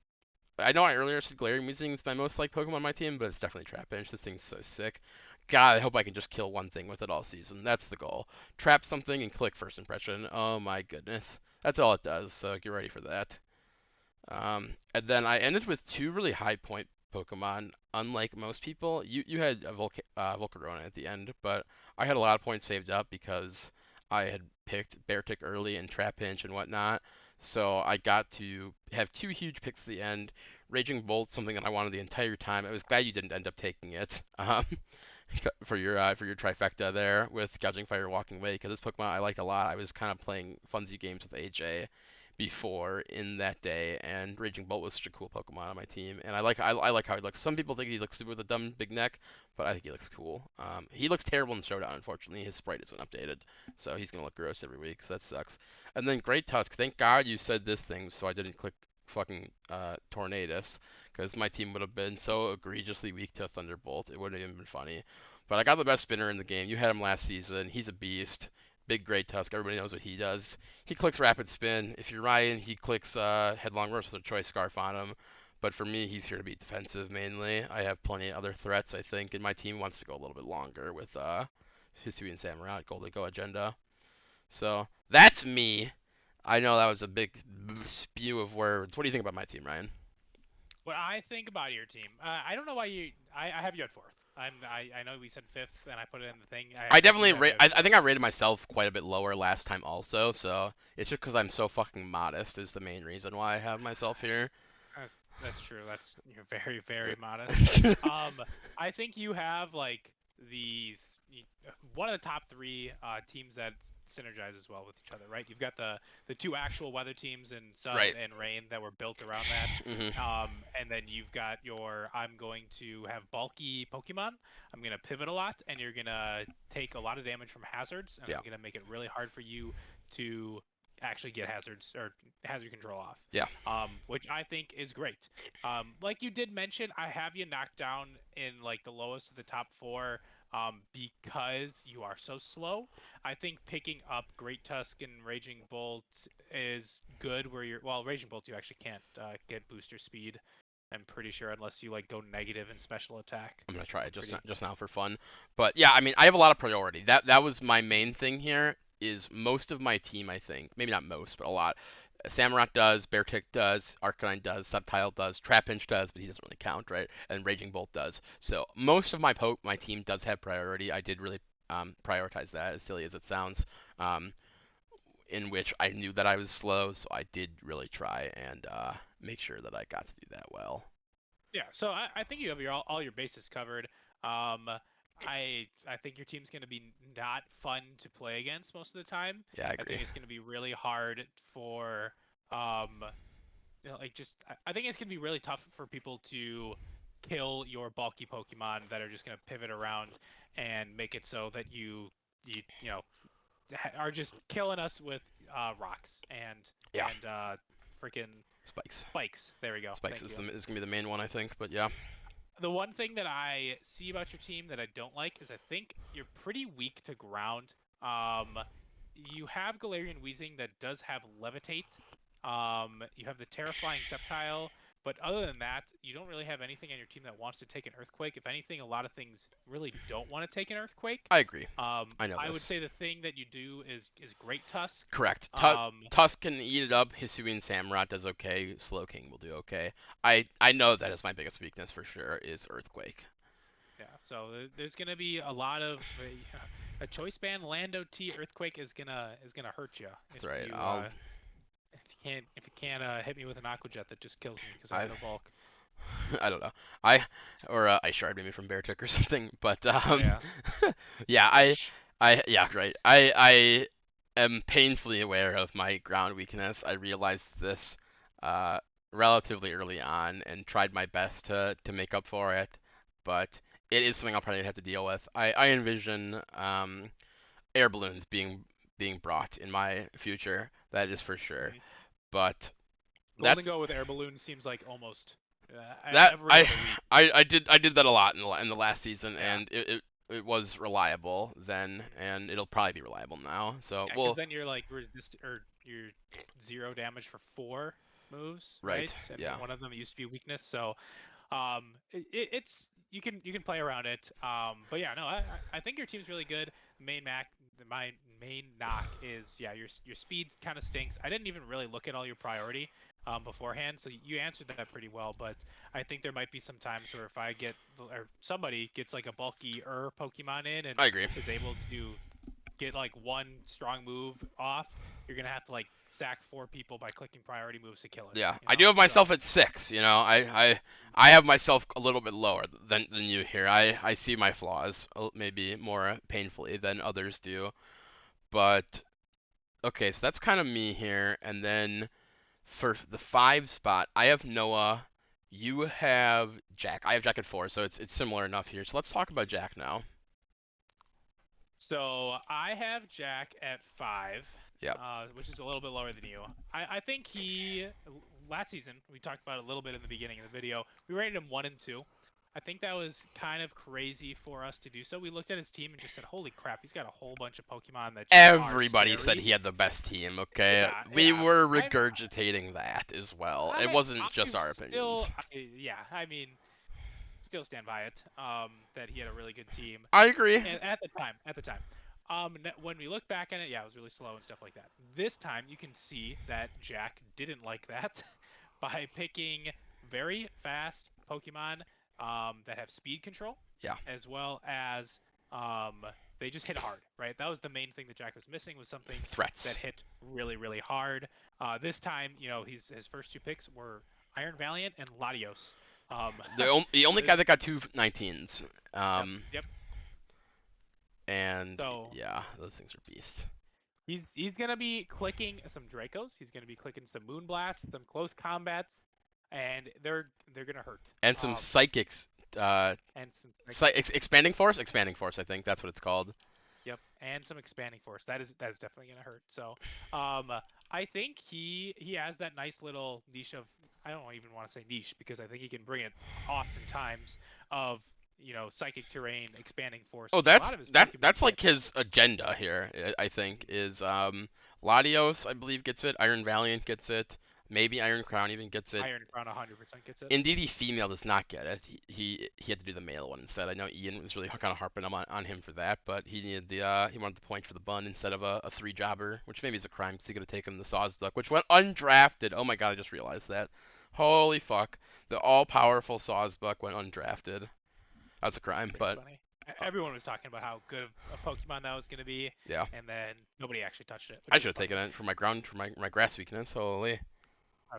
I know I earlier said Galarian Weezing is my most liked Pokemon on my team, but it's definitely Trapinch. This thing's so sick. God, I hope I can just kill one thing with it all season. That's the goal. Trap something and click first impression. Oh my goodness. That's all it does, so get ready for that. And then I ended with two really high point Pokemon. Unlike most people, you had a Volcarona at the end, but I had a lot of points saved up because I had picked Beartic early and Trapinch and whatnot. So I got to have two huge picks at the end. Raging Bolt, something that I wanted the entire time. I was glad you didn't end up taking it for your trifecta there with Gouging Fire, Walking Away, because this Pokemon I liked a lot. I was kind of playing funsy games with AJ before in that day, and Raging Bolt was such a cool Pokemon on my team, and I like how he looks. Some people think he looks stupid with a dumb big neck, but I think he looks cool. He looks terrible in Showdown, unfortunately. His sprite isn't updated, so he's gonna look gross every week, so that sucks. And then Great Tusk. Thank God you said this thing, so I didn't click fucking Tornadus, because my team would have been so egregiously weak to Thunderbolt. It wouldn't have even been funny. But I got the best spinner in the game. You had him last season. He's a beast. Big Great Tusk. Everybody knows what he does. He clicks Rapid Spin. If you're Ryan, he clicks Headlong Rush with a Choice Scarf on him. But for me, he's here to be defensive mainly. I have plenty of other threats, I think, and my team wants to go a little bit longer with Hisui and Samurott, Gold to Go agenda. So that's me. I know that was a big spew of words. What do you think about my team, Ryan? What I think about your team, I don't know why you. I have you at fourth. I know we said fifth, and I put it in the thing. I I do definitely have you at I fourth. think I rated myself quite a bit lower last time also, so it's just because I'm so fucking modest is the main reason why I have myself here. That's true. You're very very modest. Um, I think you have like the one of the top three teams that synergizes well with each other, right? You've got the two actual weather teams in sun Right. and rain that were built around that. Hmm. And then you've got your I'm going to have bulky Pokemon. I'm gonna pivot a lot, and you're gonna take a lot of damage from hazards, and Yeah. I'm gonna make it really hard for you to actually get hazards or hazard control off, Yeah. which I think is great. Like you did mention, I have you knocked down in like the lowest of the top four because you are so slow. I think picking up Great Tusk and Raging Bolt is good. Where you're well, Raging Bolt you actually can't get booster speed. I'm pretty sure unless you like go negative in special attack. I'm gonna try it Pretty. just now for fun. But yeah, I mean, I have a lot of priority. That was my main thing here. Is most of my team, I think, maybe not most, but a lot. Samurott does, Beartic does, Arcanine does, Subtile does, Trapinch does, but he doesn't really count, right? And Raging Bolt does. So most of my team does have priority. I did really prioritize that, as silly as it sounds. Um, in which I knew that I was slow, so I did really try and make sure that I got to do that well. Yeah, so I think you have all your bases covered. Um, I think your team's going to be not fun to play against most of the time. Yeah, I I agree. think it's going to be really hard for um, like just I think it's going to be really tough for people to kill your bulky Pokemon that are just going to pivot around and make it so that you know are just killing us with rocks Yeah, and freaking spikes. spikes. There we go. Spikes Thank you. is gonna be the main one, I think. But yeah, The one thing that I see about your team that I don't like is I think you're pretty weak to ground. Um, you have Galarian Weezing that does have Levitate. You have the Terrifying Sceptile, but other than that, you don't really have anything on your team that wants to take an Earthquake. If anything, a lot of things really don't want to take an Earthquake. I agree. I know I would this. say the thing that you do is Great Tusk. Correct. Um, Tusk can eat it up. Hisuian Samurott does okay. Slowking will do okay. I know that is my biggest weakness for sure is Earthquake. yeah, so there's gonna be a lot of a choice band Lando T Earthquake is gonna hurt you That's right. I'll if you can't hit me with an Aqua Jet that just kills me because I have I no bulk. I don't know. I or Ice Shard maybe from Beartick or something. But Oh yeah, yeah, Ish. yeah, great. I am painfully aware of my ground weakness. I realized this uh relatively early on and tried my best to make up for it, but it is something I'll probably have to deal with. I envision air balloons being brought in my future. That is for sure. Mhm. But Golden that's Go with air balloon seems like almost that every other week. I did that a lot in the last season, Yeah, and it was reliable then, and it'll probably be reliable now. So yeah, because we'll then you're like resist or you're 0 damage for 4 moves, right, right? And yeah, one of them used to be weakness, so it's you can play around it. But yeah, no, I think your team's really good. My main knock is yeah, your speed kind of stinks. I didn't even really look at all your priority beforehand, so you answered that pretty well. But I think there might be some times where if I get or somebody gets like a bulky Pokemon in and I agree. is able to get like one strong move off, you're gonna have to like stack 4 people by clicking priority moves to kill it. Yeah, You I do know, have so. myself at 6. You know, I have myself a little bit lower than you here. I see my flaws maybe more painfully than others do. But okay, so that's kind of me here, and then for the 5 spot, I have Noah. You have Jack. I have Jack at 4, so it's similar enough here. So let's talk about Jack now. So I have Jack at 5, Yep. which is a little bit lower than you. I think he last season we talked about it a little bit in the beginning of the video. We rated him 1 and 2. I think that was kind of crazy for us to do so. We looked at his team and just said, "Holy crap, he's got a whole bunch of Pokemon that just are Everybody said scary." he had the best team, okay? Yeah, We yeah. were I regurgitating that as well. It I wasn't just I'm our opinions. still yeah. I mean, still stand by it. That he had a really good team. I agree. And at the time, when we look back at it, yeah, it was really slow and stuff like that. This time, you can see that Jack didn't like that by picking very fast Pokemon that have speed control, Yeah. as well as um, they just hit hard, right? That was the main thing that Jack was missing was something that Threats. hit really, really hard. This time, his first 2 picks were Iron Valiant and Latios. Um, The only th- guy that got two 19s. yep, yep. And So yeah, those things are beasts. he's gonna be clicking some Dracos. He's gonna be clicking some Moonblasts, some close combats, and they're gonna hurt. And some psychics. Uh, And some psychics. expanding force. Expanding force. I think that's what it's called. Yep, and some expanding force. That is definitely gonna hurt. So, um, I think he has that nice little niche of I don't even want to say niche because I think he can bring it oftentimes of psychic terrain, expanding force, Oh, which a lot of his Pokemon that's like get. his agenda here. I think is Latios, I believe, gets it. Iron Valiant gets it. Maybe Iron Crown even gets it. Iron Crown 100% gets it. Indeed, female does not get it. He had to do the male one instead. I know Ian was really kind of harping on him for that, but he needed he wanted the point for the bun instead of a 3 jobber, which maybe is a crime because he could have taken the Sawsbuck, which went undrafted. Oh my god, I just realized that. Holy fuck, the all-powerful Sawsbuck went undrafted. That's a crime, Pretty but funny. Everyone was talking about how good of a Pokemon that was going to be, yeah, and then nobody actually touched it, which I was should have funny. taken it for my grass weakness. Holy,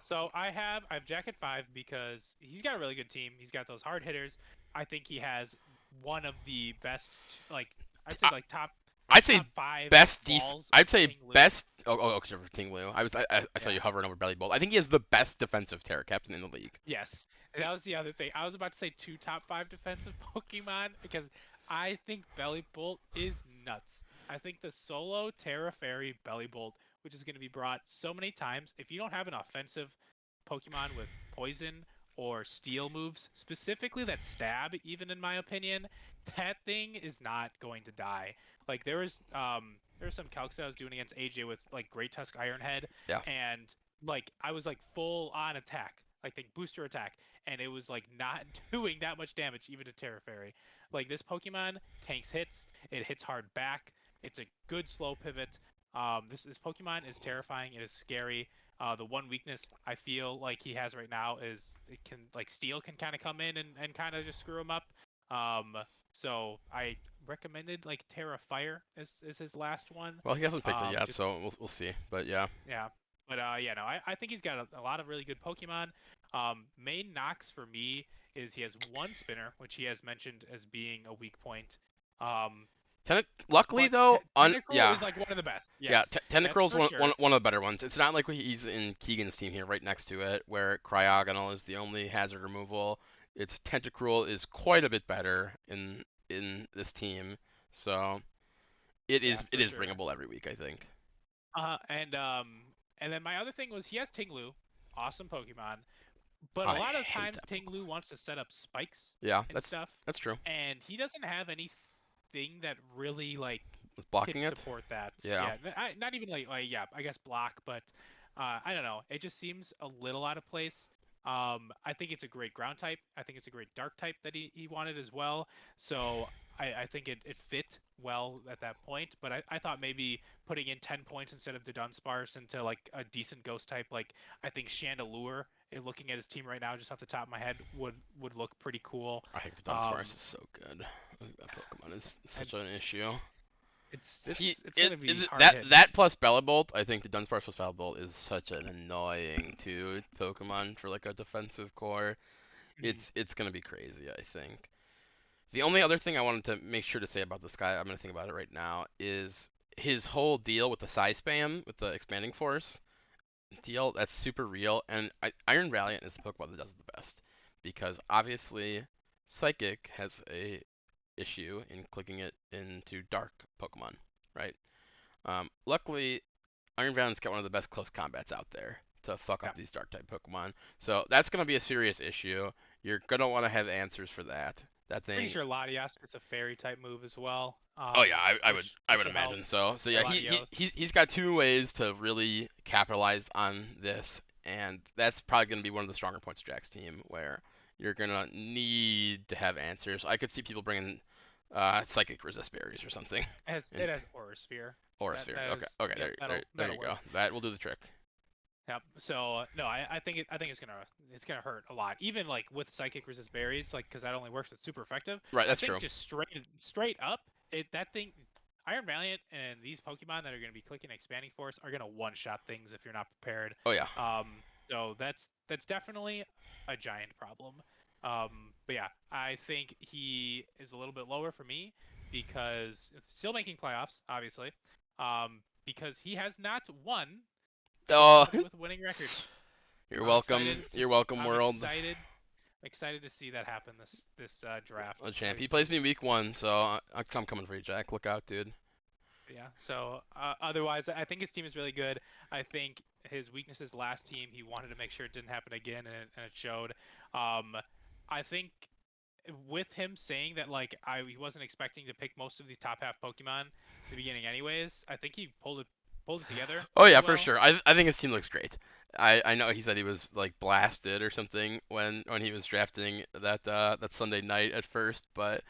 So I have Jack at 5 because he's got a really good team. He's got those hard hitters. I think he has one of the best, like I'd say I, like top I'd say top 5 best balls I'd of say King Lou. best. Oh, except for King Lou. I saw Yeah. you hovering over Belly Bolt. I think he has the best defensive Terra Captain in the league. Yes. And that was the other thing. I was about to say 2 top 5 defensive Pokemon because I think Belly Bolt is nuts. I think the solo Terra Fairy Belly Bolt, which is going to be brought so many times, if you don't have an offensive Pokemon with poison or steel moves, specifically that stab, even in my opinion, that thing is not going to die. Like there was some calcs that I was doing against AJ with like Great Tusk Iron Head, Yeah. and like I was like full on attack, like the booster attack, and it was like not doing that much damage even to Terra Fairy. Like this Pokemon tanks hits, it hits hard back. It's a good slow pivot. This Pokemon is terrifying. It is scary. The one weakness I feel like he has right now is it can like Steel can kind of come in and kind of just screw him up. Um, so I recommended like Terra Fire is his last one. Well, he hasn't picked it yet, Just so we'll see. But yeah. yeah, but yeah, no, I think he's got a lot of really good Pokemon. Main knocks for me is he has one spinner, which he has mentioned as being a weak point. Um, Luckily but though, Tentacruel yeah, is like one of the best. yeah, Yes, that's Tentacruel's for sure. one of the better ones. It's not like he's in Keegan's team here, right next to it, where Cryogonal is the only hazard removal. It's Tentacruel is quite a bit better in this team, so Yeah, it for is sure. bringable every week, I think. Uh, and um, and then my other thing was he has Tinglu, awesome Pokemon, but a I lot of hate times that Pokemon. Tinglu wants to set up spikes Yeah, and stuff, that's true. and he doesn't have anything that really like With can blocking it, support that. yeah, Yeah, not even like yeah, I guess block, but I don't know. It just seems a little out of place. I think it's a great ground type. I think it's a great dark type that he wanted as well. So I think it fit well at that point. But I thought maybe putting in 10 points instead of the Dunsparce into like a decent ghost type, like I think Chandelure, looking at his team right now, just off the top of my head, would look pretty cool. I think the Dunsparce Um, is so good. I think that Pokemon is and such an issue. it's gonna be hard That hit. plus Bellabolt, I think the Dunsparce plus Bellabolt is such an annoying two Pokemon for like a defensive core. Mhm. It's gonna be crazy, I think. The only other thing I wanted to make sure to say about this guy, I'm gonna think about it right now, is his whole deal with the size spam with the expanding force deal. That's super real, and Iron Valiant is the Pokemon that does it the best because obviously Psychic has a issue in clicking it into Dark Pokemon, right? Luckily, Iron Valiant's got one of the best close combats out there to fuck Yeah. up these Dark type Pokemon. So that's gonna be a serious issue. You're gonna want to have answers for that. That Pretty thing. sure Latias gets a fairy type move as well, Oh yeah, I which would will help imagine so. So for yeah, Latios. he's got two ways to really capitalize on this, and that's probably gonna be one of the stronger points of Jack's team, where you're gonna need to have answers. I could see people bringing psychic resist berries or something, It and has Aura Sphere. or a That sphere. that Okay, is okay, yep. there That'll you go. work. That will do the trick. Yep. So no, I think it's gonna hurt a lot. Even like with Psychic Resist Berries, like because that only works with super effective. Right, I that's think true. just straight up, that thing, Iron Valiant and these Pokemon that are gonna be clicking Expanding Force are gonna one shot things if you're not prepared. Oh yeah. So that's definitely a giant problem. But yeah, I think he is a little bit lower for me because still making playoffs, obviously. Because he has not won against Oh, somebody with a winning record. you're I'm welcome. excited to You're welcome, I'm world. excited to see that happen this draft. A champ. He plays me Because week one, so I'm coming for you, Jack. Look out, dude. yeah. So otherwise, I think his team is really good. I think his weaknesses last team, he wanted to make sure it didn't happen again, and it showed. Um, I think with him saying that like he wasn't expecting to pick most of these top half Pokemon in the beginning, anyways. I think he pulled it together Oh pretty yeah, for well. sure. I think his team looks great. I know he said he was like blasted or something when he was drafting that Sunday night at first, but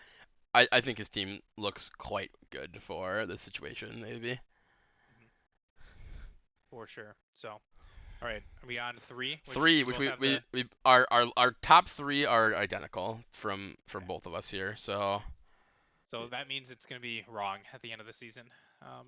I think his team looks quite good for the situation. Maybe Mhm. For sure. So, all right, are we on three? Which three, we which both have we our top three are identical from for okay. both of us here. So So that means it's gonna be wrong at the end of the season.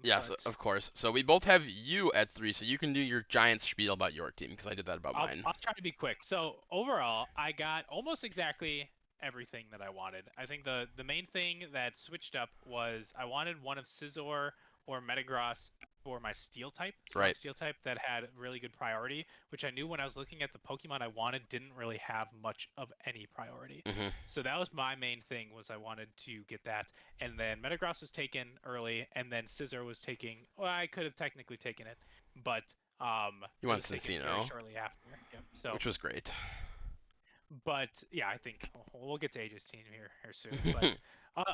yes, But of course. So we both have you at three, so you can do your giant spiel about your team because I did that about mine. I'll try to be quick. So overall, I got almost exactly everything that I wanted. I think the main thing that switched up was I wanted one of Scizor or Metagross for my steel type, strong Right. steel type that had really good priority, which I knew when I was looking at the Pokemon I wanted didn't really have much of any priority. Hmm. So that was my main thing was I wanted to get that. And then Metagross was taken early, and then Scizor was taking. Well, I could have technically taken it, but You it want was taken very Cincino, shortly after. Yep. So, which was great. but yeah, I think we'll get to Aegis team here soon. But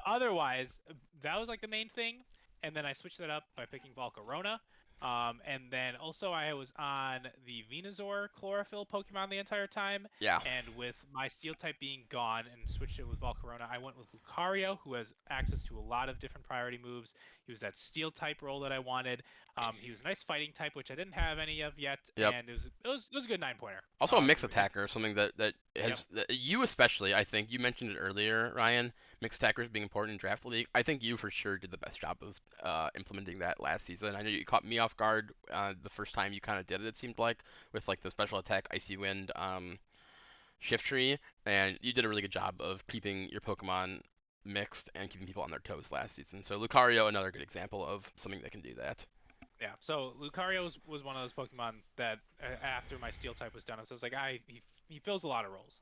otherwise, that was like the main thing. And then I switched that up by picking Volcarona. And then also I was on the Venusaur Chlorophyll Pokemon the entire time. Yeah. And with my Steel type being gone and switched it with Volcarona, I went with Lucario, who has access to a lot of different priority moves. He was that Steel type role that I wanted. He was a nice fighting type, which I didn't have any of yet, Yep. and it was a good 9 pointer. Also a mixed attacker, something that Yep. has that you especially. I think you mentioned it earlier, Ryan. Mixed attackers being important in draft league. I think you for sure did the best job of implementing that last season. I know you caught me off guard the first time you kind of did it. It seemed like with like the special attack, icy wind, shift tree, and you did a really good job of keeping your Pokemon mixed and keeping people on their toes last season. So Lucario, another good example of something that can do that. Yeah, so Lucario was one of those Pokemon that after my Steel type was done, so I was like, he fills a lot of roles.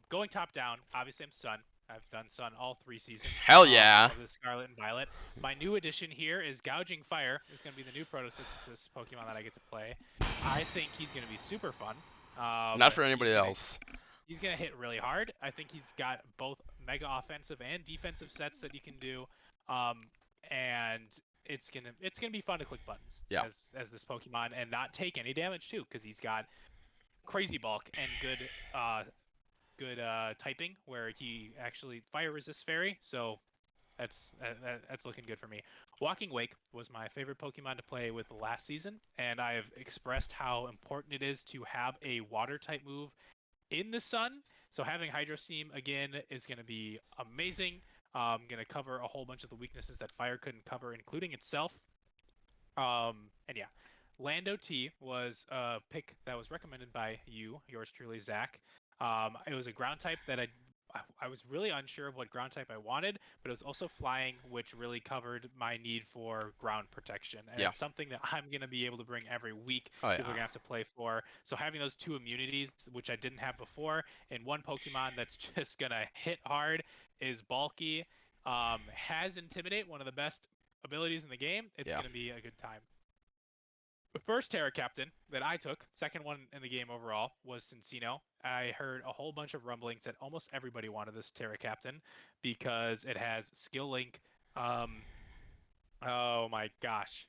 Going top down, obviously I'm Sun. I've done Sun all 3 seasons Hell yeah. of the Scarlet and Violet. My new addition here is Gouging Fire. Is going to be the new Photosynthesis Pokemon that I get to play. I think he's going to be super fun. Not for He's anybody gonna else. he's gonna hit really hard. I think he's got both mega offensive and defensive sets that you can do, and it's gonna be fun to click buttons Yeah. as this Pokemon and not take any damage too, because he's got crazy bulk and good typing where he actually fire resists fairy. So that's looking good for me. Walking Wake was my favorite Pokemon to play with last season, and I have expressed how important it is to have a water type move in the sun. So having Hydro Steam again is going to be amazing. Going to cover a whole bunch of the weaknesses that fire couldn't cover, including itself. And yeah, Lando T was a pick that was recommended by you, yours truly, Zach. It was a ground type that I was really unsure of what ground type I wanted, but it was also flying, which really covered my need for ground protection. And Yeah. it's something that I'm going to be able to bring every week. Oh People are going to yeah. have to play for. So having those two immunities, which I didn't have before, and one Pokemon that's just going to hit hard is bulky. Has Intimidate, one of the best abilities in the game. It's Yeah. going to be a good time. The first Terra Captain that I took, second one in the game overall, was Cincino. I heard a whole bunch of rumblings that almost everybody wanted this Terra Captain because it has Skill Link. Um, oh my gosh,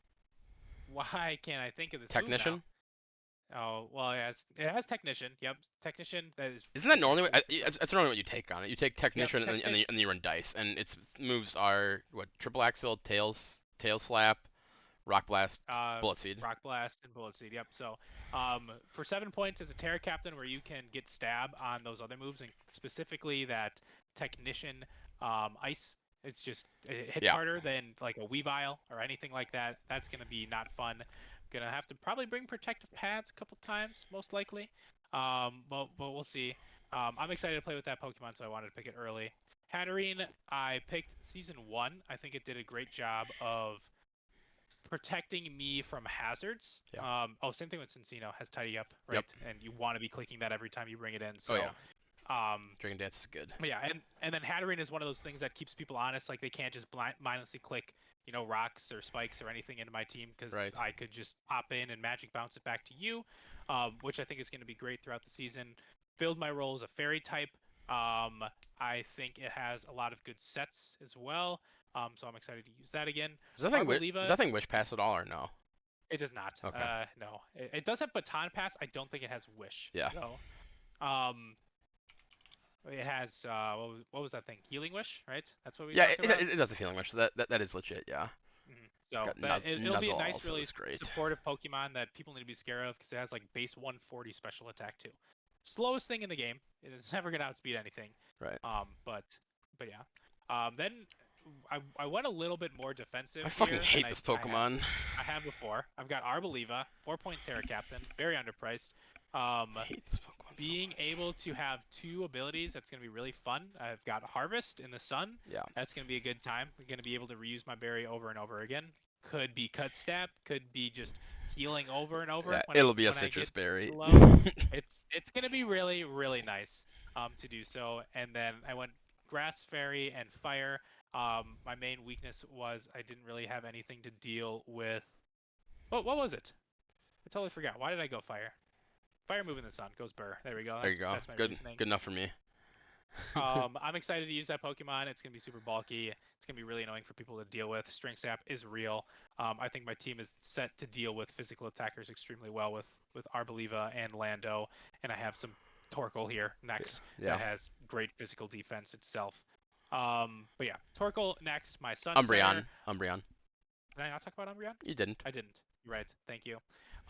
why can't I think of this move now? Technician. Oh well, it has Technician. Yep, Technician. That is Isn't that normally actually it's normally what you take on it? You take yep. technician and then you run dice, and its moves are what triple axle, tail slap, rock blast, Uh, bullet seed. Rock Blast and Bullet Seed. Yep. So, for 7 points as a Terra Captain, where you can get stab on those other moves, and specifically that Technician, Ice. It's just it hits Yeah. harder than like a Weavile or anything like that. That's gonna be not fun. Gonna have to probably bring protective pads a couple times, most likely. But we'll see. I'm excited to play with that Pokemon, so I wanted to pick it early. Hatterene, I picked season 1. I think it did a great job of protecting me from hazards. Yeah. Same thing with Cincino has tidy up, Yep. right? And you want to be clicking that every time you bring it in. Oh So, yeah. um, Dragon Dance is good. but yeah, and then Hatterene is one of those things that keeps people honest. Like they can't just mindlessly click, rocks or spikes or anything into my team because Right. I could just pop in and magic bounce it back to you, which I think is going to be great throughout the season. Filled my role as a fairy type. I think it has a lot of good sets as well. So I'm excited to use that again. Does that thing wish pass at all or no? It does not. Okay. No. It does have Baton Pass. I don't think it has Wish. Yeah. So, it has what was that thing? Healing Wish, right? That's what we were Yeah, talking about. it does the feeling wish. That is legit. Yeah. Mhm. It's So, got but it'll be a Nuzzle nice, also really is great. supportive Pokemon that people need to be scared of because it has like base 140 special attack too. Slowest thing in the game. It is never gonna outspeed anything. Right. But yeah. Then I went a little bit more defensive I fucking here hate than this I have. Pokemon. I have before. I've got Arboliva, 4-point Terra Captain, very underpriced. I hate this Pokemon Being so much. able to have 2 abilities, that's going to be really fun. I've got Harvest in the sun. Yeah. That's going to be a good time. I'm going to be able to reuse my berry over and over again. could be cut step, could be just healing over and over Yeah, when I it'll be a when I get citrus berry. low. It's gonna be really really nice to do so. And then I went grass fairy and fire. My main weakness was I didn't really have anything to deal with. What was it? I totally forgot. Why did I go fire? Fire move in the sun goes burr. There we go. There you go. That's my Good, reasoning. good enough for me. I'm excited to use that Pokemon. It's gonna be super bulky. It's gonna be really annoying for people to deal with. String Sap is real. I think my team is set to deal with physical attackers extremely well with Arboliva and Lando, and I have some Torkoal here next Yeah. that has great physical defense itself. But yeah, Torkoal next. My Sunsetter. Umbreon. Umbreon. Did I not talk about Umbreon? You didn't. I didn't. You're right. Thank you.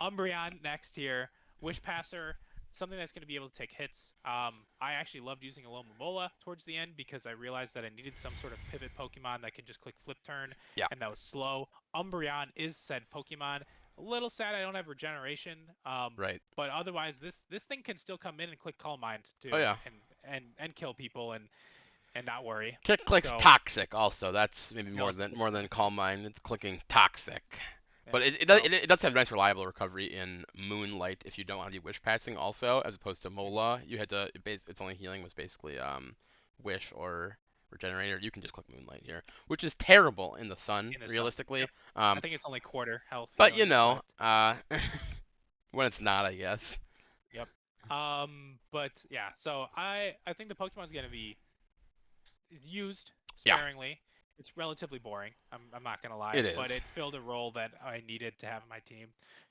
Umbreon next here. Wish Passer, something that's going to be able to take hits. I actually loved using Alomomola towards the end because I realized that I needed some sort of pivot Pokemon that could just click Flip Turn, Yeah. and that was slow. Umbreon is said Pokemon. A little sad I don't have regeneration, Right. but otherwise this thing can still come in and click Calm Mind too, Oh yeah. and kill people and not worry. Clicks So toxic also. That's maybe more relatively than toxic. Calm Mind. It's clicking toxic. Yeah. But So it does have nice reliable recovery in Moonlight if you don't want to do Wish Passing also, as opposed to Mola. You had to its only healing was basically Wish or Regenerator. You can just click Moonlight here, which is terrible in the sun in the sun. realistically. Yep. I think it's only quarter health But you healing, know, but when it's not, I guess. yep. But yeah, so I think the Pokemon's gonna be used Yeah, sparingly. It's relatively boring. I'm not gonna lie, it but is. it filled a role that I needed to have in my team.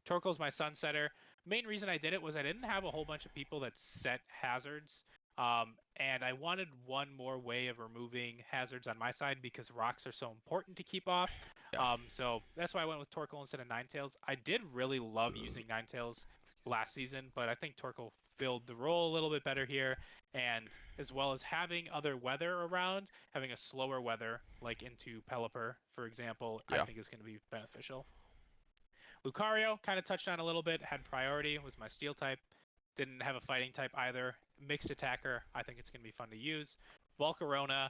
Torkoal's my Sunsetter. Main reason I did it was I didn't have a whole bunch of people that set hazards. And I wanted one more way of removing hazards on my side because rocks are so important to keep off. Yeah. So that's why I went with Torkoal instead of Ninetales. I did really love using Ninetales last season, but I think Torkoal filled the role a little bit better here. And as well as having other weather around, having a slower weather like into Pelipper, for example, I Yeah. think is going to be beneficial. Lucario, kind of touched on a little bit, had priority, was my steel type. Didn't have a fighting type either. Mixed attacker, I think it's going to be fun to use. Volcarona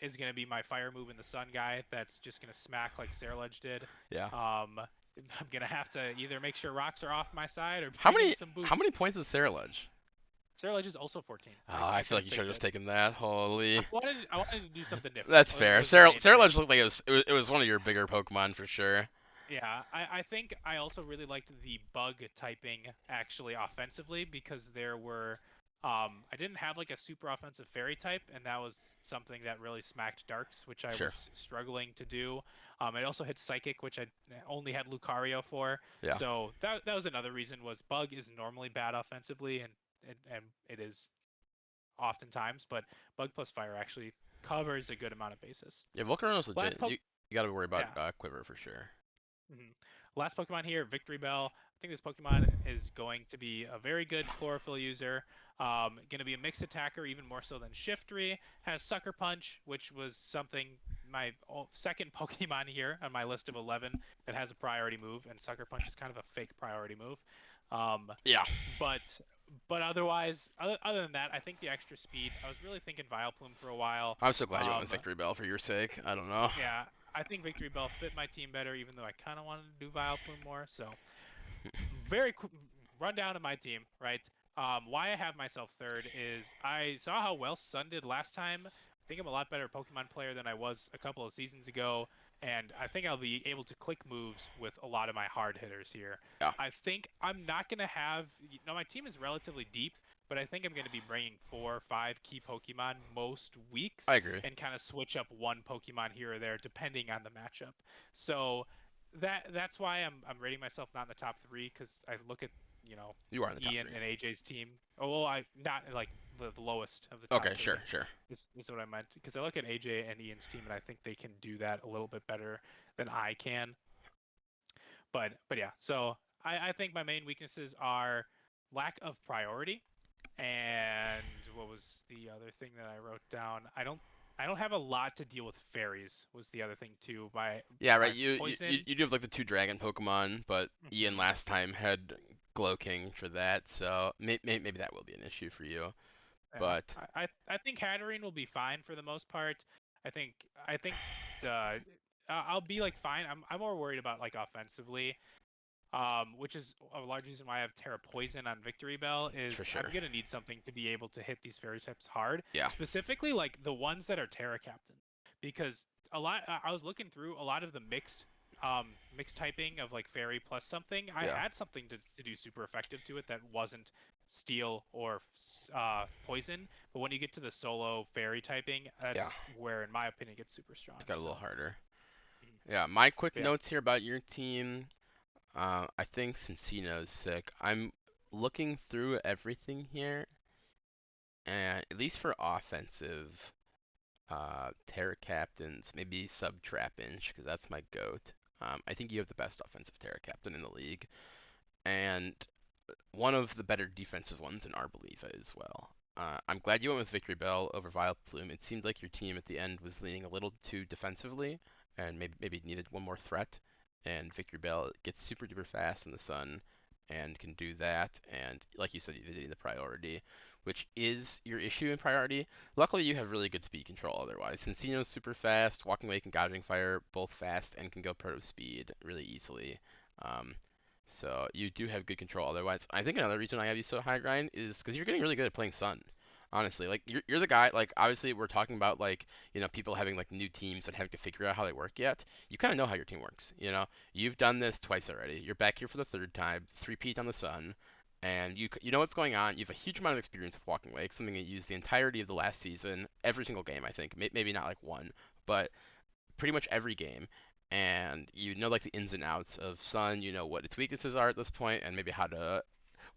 is going to be my fire move in the sun guy that's just going to smack like Ceruledge did. Yeah. I'm going to have to either make sure rocks are off my side or How bring in many some how boots. many points is Ceruledge? Ceruledge is also 14. Oh, I I feel could like have you should have picked just it. taken that. Holy. I wanted to do something different. That's fair. Was the main thing. Ceruledge looked like it was one of your bigger Pokemon for sure. Yeah, I think I also really liked the bug typing actually offensively because there were I didn't have like a super offensive fairy type and that was something that really smacked darks, which I Sure. was struggling to do. It also hit psychic, which I only had Lucario for. Yeah. So that was another reason was bug is normally bad offensively and it is oftentimes, but bug plus fire actually covers a good amount of basis. Yeah, Volcarona's Last legit. poke You got to worry about yeah. Quiver for sure. Last Pokemon here, Victory Bell. I think this Pokemon is going to be a very good Chlorophyll user. Going to be a mixed attacker, even more so than Shiftry. Has Sucker Punch, which was something my second Pokemon here on my list of 11 that has a priority move, and Sucker Punch is kind of a fake priority move. Um, Yeah. but otherwise, other than that, I think the extra speed. I was really thinking Vileplume for a while. I'm so glad you went Um, with Victory Bell for your sake. I don't know. yeah, I think Victory Bell fit my team better, even though I kind of wanted to do Vileplume more. So very quick rundown of my team, right? Why I have myself third is I saw how well Sun did last time. I think I'm a lot better Pokemon player than I was a couple of seasons ago, and I think I'll be able to click moves with a lot of my hard hitters here. Yeah. I think I'm not gonna have, my team is relatively deep, but I think I'm gonna be bringing 4 or 5 key Pokemon most weeks I agree. and kind of switch up one Pokemon here or there depending on the matchup. So that's why I'm rating myself not in the top 3 because I look at You are in the top Ian three. and AJ's team. Oh, well, I not like the lowest of the top Okay, 3. sure. This is what I meant because I look at AJ and Ian's team and I think they can do that a little bit better than I can. But yeah, so I think my main weaknesses are lack of priority and what was the other thing that I wrote down? I don't have a lot to deal with fairies was the other thing too. Yeah, right. My poison. You do have like the 2 dragon Pokemon, but Ian Mhm. last time had Glow King for that, so maybe that will be an issue for you. Yeah, But I think Hatterene will be fine for the most part. I think uh, I'll be like fine. I'm more worried about like offensively. Which is a large reason why I have Terra Poison on Victory Bell, For is I'm sure. gonna need something to be able to hit these fairy types hard, Yeah. specifically like the ones that are Terra Captain, because I was looking through a lot of the mixed typing of like fairy plus something. I Yeah. had something to do super effective to it that wasn't steel or poison, but when you get to the solo fairy typing, Yeah. that's where, in my opinion, it gets super strong. It got a little So, harder. mhm. Yeah. My quick But yeah, notes here about your team. I think Cincino's sick. I'm looking through everything here, and at least for offensive, Terra Captains, maybe sub Trapinch, because that's my goat. I think you have the best offensive Terra Captain in the league, and one of the better defensive ones in Arboliva as well. I'm glad you went with Victory Bell over Vile Plume. It seemed like your team at the end was leaning a little too defensively, and maybe needed one more threat. And Victory Bell gets super duper fast in the sun, and can do that. And like you said, you did the priority, which is your issue in priority. Luckily, you have really good speed control otherwise. Cincino's super fast, Walking Wake and Gouging Fire both fast and can go proto speed really easily. Um, so you do have good control otherwise. I think another reason I have you so high grind is because you're getting really good at playing Sun. Honestly, like you're the guy. Like obviously we're talking about like people having like new teams and having to figure out how they work yet. You kind of know how your team works. You've done this twice already. You're back here for the third time, three-peat on the Sun, and you know what's going on. You have a huge amount of experience with Walking Wake, something that you used the entirety of the last season, every single game. I think maybe not like one, but pretty much every game, and you know like the ins and outs of Sun. You know what its weaknesses are at this point, and maybe how to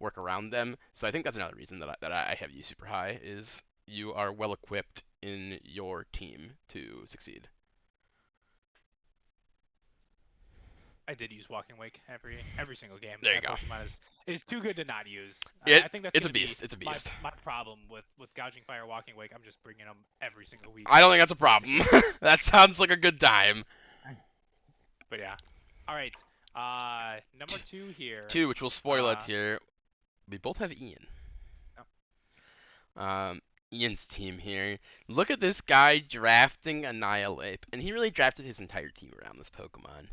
work around them. So I think that's another reason that I have you super high is you are well equipped in your team to succeed. I did use Walking Wake every single game. There you That go. Pokemon is too good to not use. It I think that's it's a gonna be beast. It's a my beast. my problem with Gouging Fire, Walking Wake. I'm just bringing them every single week, I don't think that's a problem. basically. That sounds like a good time. But yeah. All right. Number two here. Two, which will spoil it Uh, here. We both have Ian. oh, Um, Ian's team here. Look at this guy drafting Annihilate, and he really drafted his entire team around this Pokemon.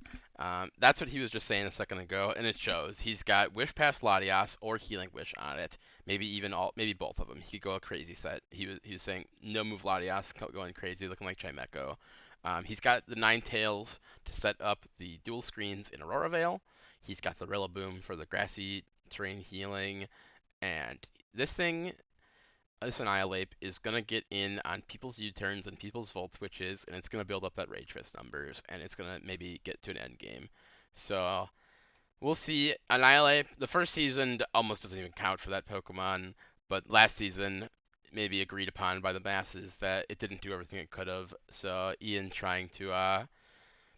That's what he was just saying a second ago, and it shows. He's got Wish Past Latias or Healing Wish on it. Maybe both of them. He could go a crazy set. He was saying no move Latias, going crazy, looking like Chimecho. He's got the Nine Tails to set up the dual screens in Aurora Vale. He's got the Rillaboom for the grassy terrain healing, and this thing this Annihilate is gonna get in on people's U-turns and people's Volt Switches, and it's gonna build up that Rage Fist numbers, and it's gonna maybe get to an end game. So we'll see. Annihilate the first season almost doesn't even count for that Pokemon, but last season maybe agreed upon by the masses that it didn't do everything it could have. So Ian trying to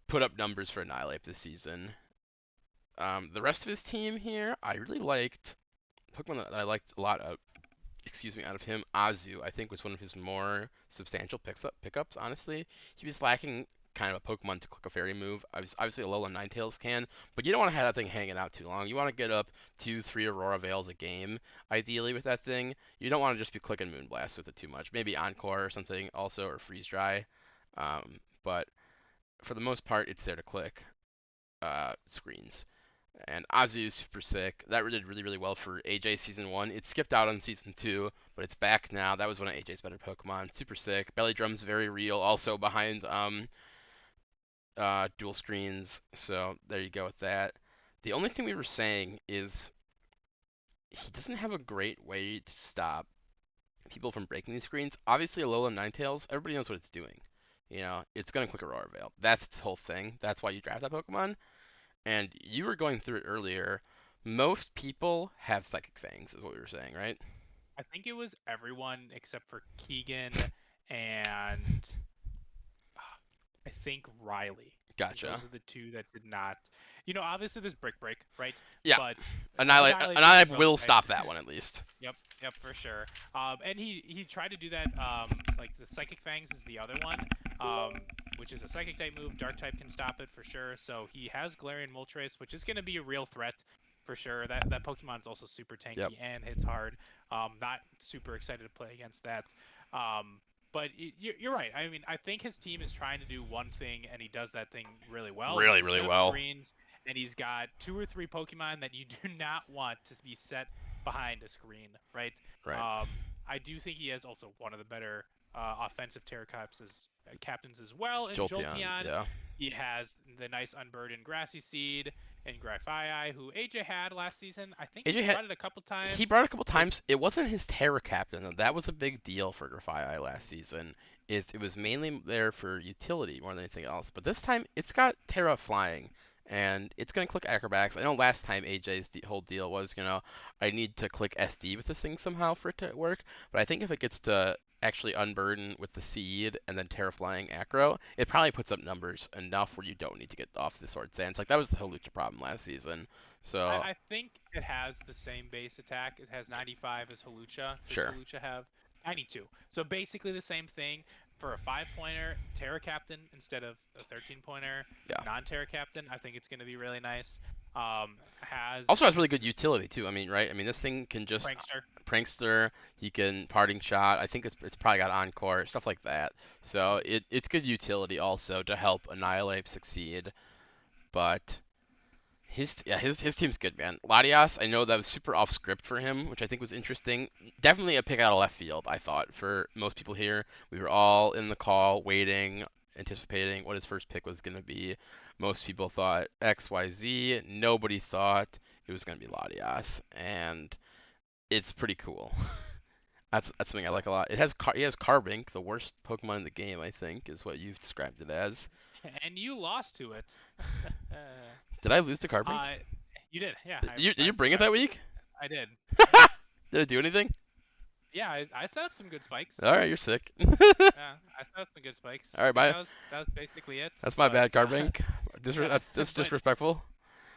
put up numbers for Annihilate this season. The rest of his team here, I really liked Pokemon that I liked a lot of out of him. Azu, I think, was one of his more substantial pickups. Honestly, he was lacking kind of a Pokemon to click a fairy move. Obviously, a Alolan Ninetales can, but you don't want to have that thing hanging out too long. You want to get up 2, 3 Aurora Veils a game, ideally, with that thing. You don't want to just be clicking Moonblast with it too much. Maybe Encore or something also, or Freeze Dry. But for the most part, it's there to click screens. And Azu's super sick. That did really, really well for AJ season 1. It skipped out on season 2, but it's back now. That was one of AJ's better Pokemon. Super sick. Belly Drum's very real, also behind dual screens. So there you go with that. The only thing we were saying is he doesn't have a great way to stop people from breaking these screens. Obviously, Alolan Ninetales, everybody knows what it's doing. It's gonna click Aurora Veil. That's its whole thing. That's why you draft that Pokemon. And you were going through it earlier. Most people have Psychic Fangs, is what we were saying, right? I think it was everyone except for Keegan and I think Riley. I think Gotcha. those are the two that did not. Obviously there's Brick Break, right? Yeah, But Annihilate is a Annihilate will prototype. stop that one at least. Yep, yep, for sure. And he tried to do that. Like the Psychic Fangs is the other one, which is a Psychic type move. Dark type can stop it for sure. So he has Galarian Moltres, which is going to be a real threat for sure. That Pokemon is also super Yep. tanky and hits hard. Not super excited to play against that. Um, but you're right. I mean, I think his team is trying to do one thing, and he does that thing really well, which Really, is really set up well. screens. And he's got 2 or 3 Pokemon that you do not want to be set behind a screen, right? Right. I do think he has also one of the better offensive Terra captains as well in Jolteon, Jolteon. yeah. He has the nice unburdened Grassy Seed and Grafii, who AJ had last season. I think he AJ had brought it a couple he times. brought it a couple It times. It wasn't his Terra Captain though. That was a big deal for Grafii last season. Is it was mainly there for utility more than anything else. But this time it's got Terra flying, and it's gonna click acrobatics. I know last time AJ's whole deal was, I need to click SD with this thing somehow for it to work. But I think if it gets to actually unburden with the seed and then Terra flying acro, it probably puts up numbers enough where you don't need to get off the Sword Sands. Like that was the Hawlucha problem last season. So I think it has the same base attack. It has 95 as Hawlucha. Does sure, Hawlucha have 92? So basically the same thing for a 5 pointer Terra Captain instead of a 13 pointer yeah. non-Terra Captain. I think it's going to be really nice. Has Also has really good utility too. I mean, right? I mean, this thing can just Prankster. prankster. He can parting shot. I think it's probably got encore stuff like that. So Mhm. it's good utility also to help Annihilate succeed. But his team's good, man. Latias, I know that was super off script for him, which I think was interesting. Definitely a pick out of left field, I thought, for most people here. We were all in the call, waiting, anticipating what his first pick was going to be. Most people thought XYZ. Nobody thought it was going to be Latias, and it's pretty cool. That's something I So like a lot. He has Carbink, the worst Pokemon in the game, I think, is what you've described it as. and you lost to it. Did I lose to Carbink? uh, you did, yeah. Did you bring it that week? I did. Did it do anything? Yeah, I set up some good spikes. All right, you're sick. Yeah, I set up some good spikes. All I right, think bye. that was basically it. That's my But bad, Carbink. yeah, That's but disrespectful.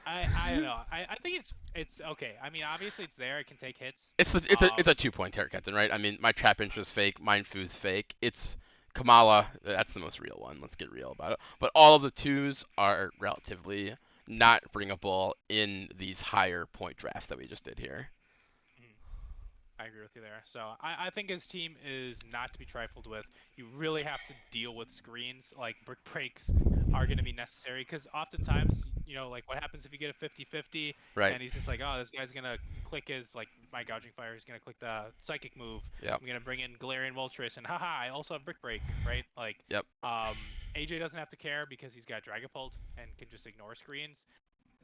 I don't know. I think it's okay. I mean, obviously it's there. It can take hits. It's a 2 point haircut, captain, right? I mean, my trap inch is fake, Mindfoo's fake. It's Kamala. That's the most real one. Let's get real about it. But all of the twos are relatively not bringable in these higher point drafts that we just did here. Mhm. I agree with you there. So I think his team is not to be trifled with. You really have to deal with screens. Like brick breaks are going to be necessary because oftentimes, like what happens if you get a 50-50 Right. and he's just like, oh, this guy's going to click his, like, my gouging fire is going to click the psychic move. Yep. I'm going to bring in Galarian Moltres and haha, I also have brick break, right? Like, Yep. AJ doesn't have to care because he's got Dragapult and can just ignore screens.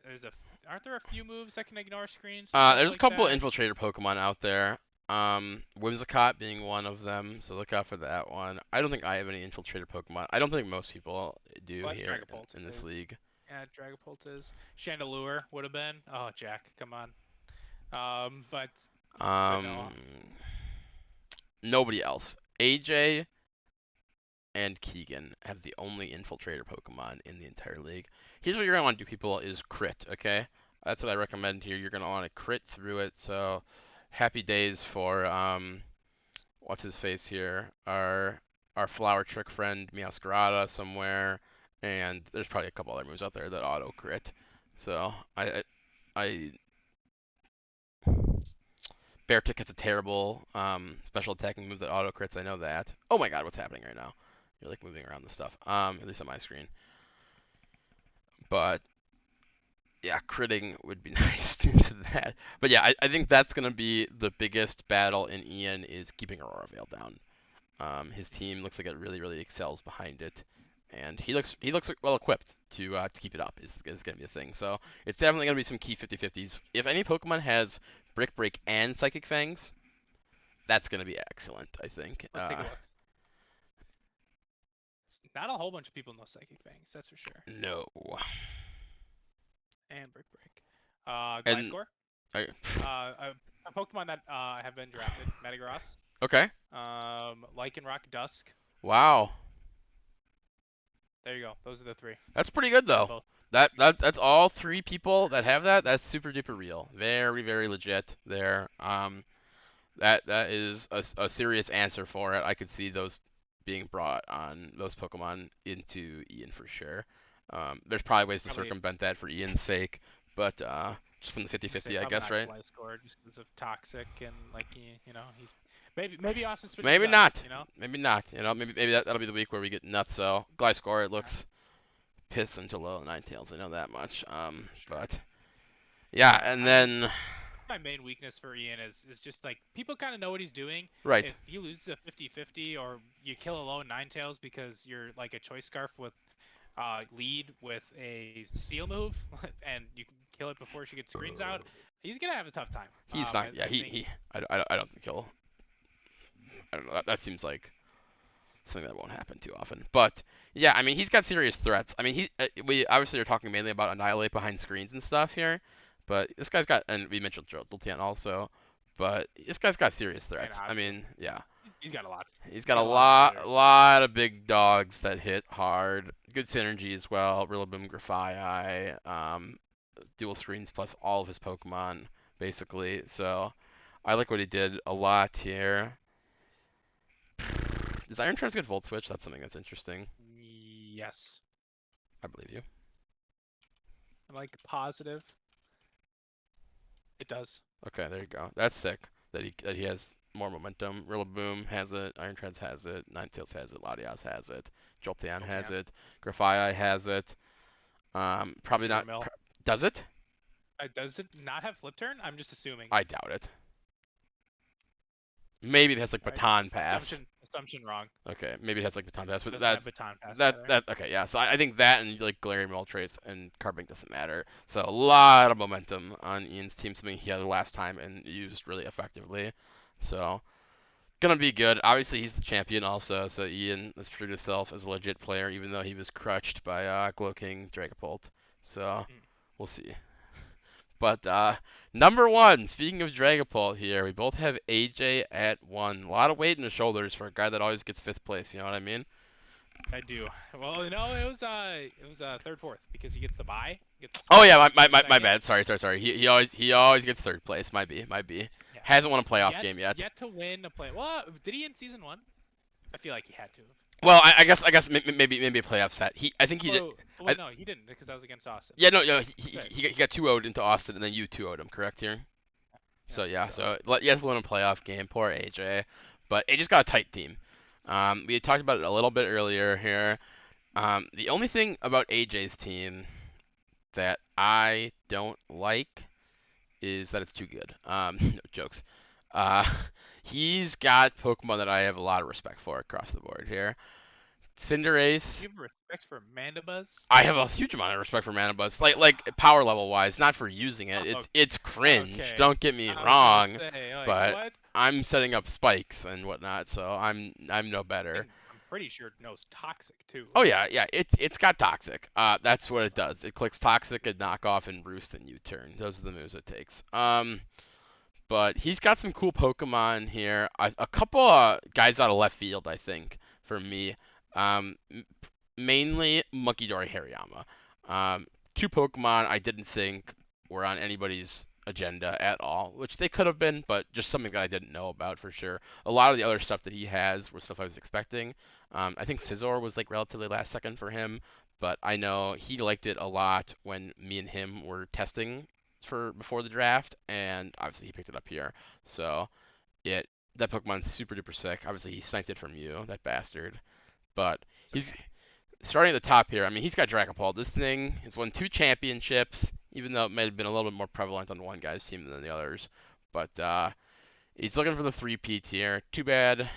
There's a aren't there a few moves that can ignore screens and stuff There's a like couple that? infiltrator Pokemon out there. Whimsicott being one of them, so look out for that one. I don't think I have any infiltrator Pokemon. I don't think most people do Well, that's here Dragapult. in this league. Yeah, Dragapult is. Chandelure would have been. Oh, Jack, come on. But no. Um, Nobody else. AJ and Keegan have the only infiltrator Pokemon in the entire league. Here's what you're gonna want to do, people: is crit. Okay, that's what I recommend here. You're gonna want to crit through it. So, happy days for what's his face here? Our flower trick friend Meowscarada somewhere, and there's probably a couple other moves out there that auto crit. So I Beartick has a terrible special attacking move that auto crits. I know that. Oh my god, what's happening right now? You're like moving around the stuff. At least on my screen. But yeah, critting would be nice into that. But yeah, I think that's gonna be the biggest battle in Ian is keeping Aurora Veil down. His team looks like it really, really excels behind it, and he looks well equipped to keep it up. Is going to be a thing. So it's definitely going to be some key 50-50s. If any Pokemon has Brick Break and Psychic Fangs, that's going to be excellent. I think. Let's take a look. Not a whole bunch of people know Psychic Fangs, that's for sure. No. And Brick Break. And Gliscor. I, A Pokemon that have been drafted. Metagross. okay. Lycanroc Dusk. Wow. There you go. Those are the three. That's pretty good Got them though. both. That's all three people that have that. That's super duper real. Very very legit there. That is a serious answer for it. I could see those being brought on those Pokemon into Ian for sure. There's probably ways to Probably, circumvent that for Ian's sake, but just from the I was gonna say 50-50, I probably guess, not right? Gliscor just because of toxic and like he's maybe Austin switches Maybe up. not. You know. Maybe not. Maybe that'll be the week where we get nuts. So Gliscor, it looks piss into low Ninetales. I know that much. For sure. But yeah, Yeah. and I mean, then my main weakness for Ian is just like people kind of know what he's doing. right, If he loses a 50-50 or you kill a low Ninetales because you're like a choice scarf with lead with a steel move and you can kill it before she gets screens out, he's gonna have a tough time. he's not. Yeah, I think. he. I don't think he'll. I don't know. That seems like something that won't happen too often. But yeah, I mean, he's got serious threats. I mean, we obviously are talking mainly about annihilate behind screens and stuff here, but this guy's got, and we mentioned Jolteon also, but this guy's got serious And threats. I Osgood. mean, yeah, He's got a lot. he's He's got a got a lot of inhibitors. lot of big dogs that hit hard. Good synergy as well. Rillaboom, Grafaiai, dual screens plus all of his Pokemon basically. So I like what he did a lot here. Does Iron Trance get Volt Switch? That's something that's interesting. Yes. I believe you. I'm like positive. It does. Okay, there you go. That's sick. That he has more momentum. Rillaboom has it. Iron Trance has it. Ninetales has it. Latias has it. Jolteon has Jolteon. it. Grafaiai has it. Probably not. Mill. Does it? Does it not have flip turn? I'm just assuming. I doubt it. Maybe it has like All right. baton pass. Assumption wrong. Okay, maybe it has like baton pass, but Doesn't have baton pass that either. that okay, yeah. So I think that and like Galarian Moltres and Carbink doesn't matter. So a lot of momentum on Ian's team, something he had last time and used really effectively. So gonna be good. Obviously he's the champion also, so Ian has proved himself as a legit player, even though he was crutched by Glow-King Dragapult. So Mm. we'll see. But number one, speaking of Dragapult here, we both have AJ at one. A lot of weight in the shoulders for a guy that always gets fifth place. You know what I mean? I do. Well, no, it was third fourth because he gets the bye. Gets Oh yeah, my second. bad. Sorry. He always gets third place. Might be. Yeah. Hasn't won a playoff Yet game yet. yet to win a play. Well, did he in season one? I feel like he had to have. Well, I guess maybe a playoff set. I think he did. Oh I, wait, no, he didn't because that was against Austin. yeah, no, he, Right. he, he got 2-0'd into Austin, and then you 2-0'd him, correct here? Yeah. So yeah, So. he has to win a playoff game. Poor AJ, but AJ's got a tight team. We had talked about it a little bit earlier here. The only thing about AJ's team that I don't like is that it's too good. No jokes. Uh, he's got Pokemon that I have a lot of respect for across the board here. Cinderace, You have respect for Mandibuzz? I have a huge amount of respect for Manabuzz. Like power level wise, not for using it. Oh, It's cringe. okay. Don't get me I was gonna wrong, say, like, but what? I'm setting up spikes and whatnot, so I'm no better. And I'm pretty sure it knows toxic too. Oh yeah. It's got toxic. That's what it does. It clicks toxic and knockoff and roost and U-turn. Those are the moves it takes. But he's got some cool Pokemon here. A couple guys out of left field, I think, for me. Um, mainly Munkidori Hariyama. Two Pokemon I didn't think were on anybody's agenda at all, which they could have been, but just something that I didn't know about for sure. A lot of the other stuff that he has was stuff I was expecting. I think Scizor was like relatively last second for him, but I know he liked it a lot when me and him were testing for before the draft, and obviously he picked it up here. So it that Pokemon's super duper sick. Obviously he sniped it from you, that bastard. But It's he's okay. starting at the top here. I mean, he's got Dracopult. This thing has won 2 championships, even though it might have been a little bit more prevalent on one guy's team than the others. But he's looking for the 3-peat here. Too bad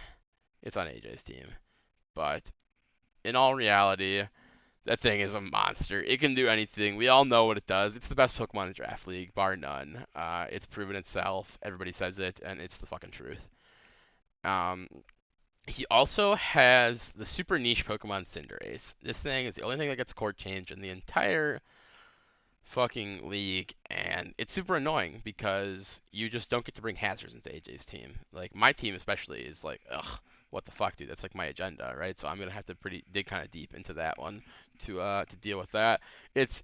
it's on AJ's team. But in all reality, that thing is a monster. It can do anything. We all know what it does. It's the best Pokemon in the Draft League, bar none. It's proven itself. Everybody says it, and it's the fucking truth. Um, he also has the super niche Pokemon Cinderace. This thing is the only thing that gets court change in the entire fucking league, and it's super annoying because you just don't get to bring hazards into AJ's team. Like my team especially is like, ugh, what the fuck, dude? That's like my agenda, right? So I'm gonna have to pretty dig kind of deep into that one to deal with that. It's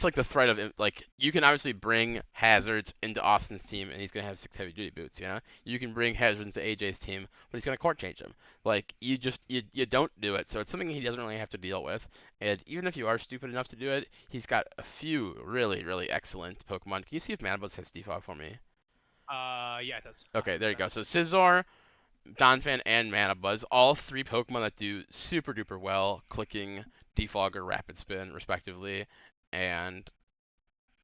like the threat of like you can obviously bring hazards into Austin's team, and he's gonna have 6 heavy duty boots. You know, you can bring hazards into AJ's team, but he's gonna court change them. Like you don't do it, so it's something he doesn't really have to deal with. And even if you are stupid enough to do it, he's got a few really excellent Pokemon. Can you see if Manabuzz has defog for me? Yeah, it does. Okay, there you 100%. go. So Scizor, Donphan and Mana Buzz, all three Pokemon that do super duper well, clicking, Defogger, Rapid Spin, respectively, and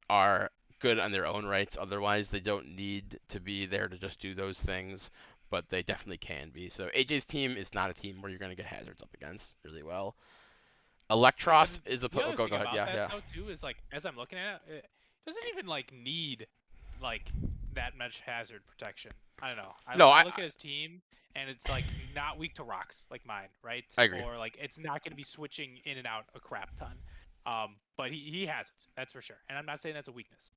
are good on their own rights. Otherwise, they don't need to be there to just do those things, but they definitely can be. So AJ's team is not a team where you're going to get hazards up against really well. Electros And is a the other go thing ahead. about Yeah, that yeah. though too is like as I'm looking at it, it doesn't even like need like that much hazard protection. I don't know. No, I look at his team and it's like not weak to rocks like mine, right? I agree. Or like it's not going to be switching in and out a crap ton. But he has it, that's for sure. And I'm not saying that's a weakness.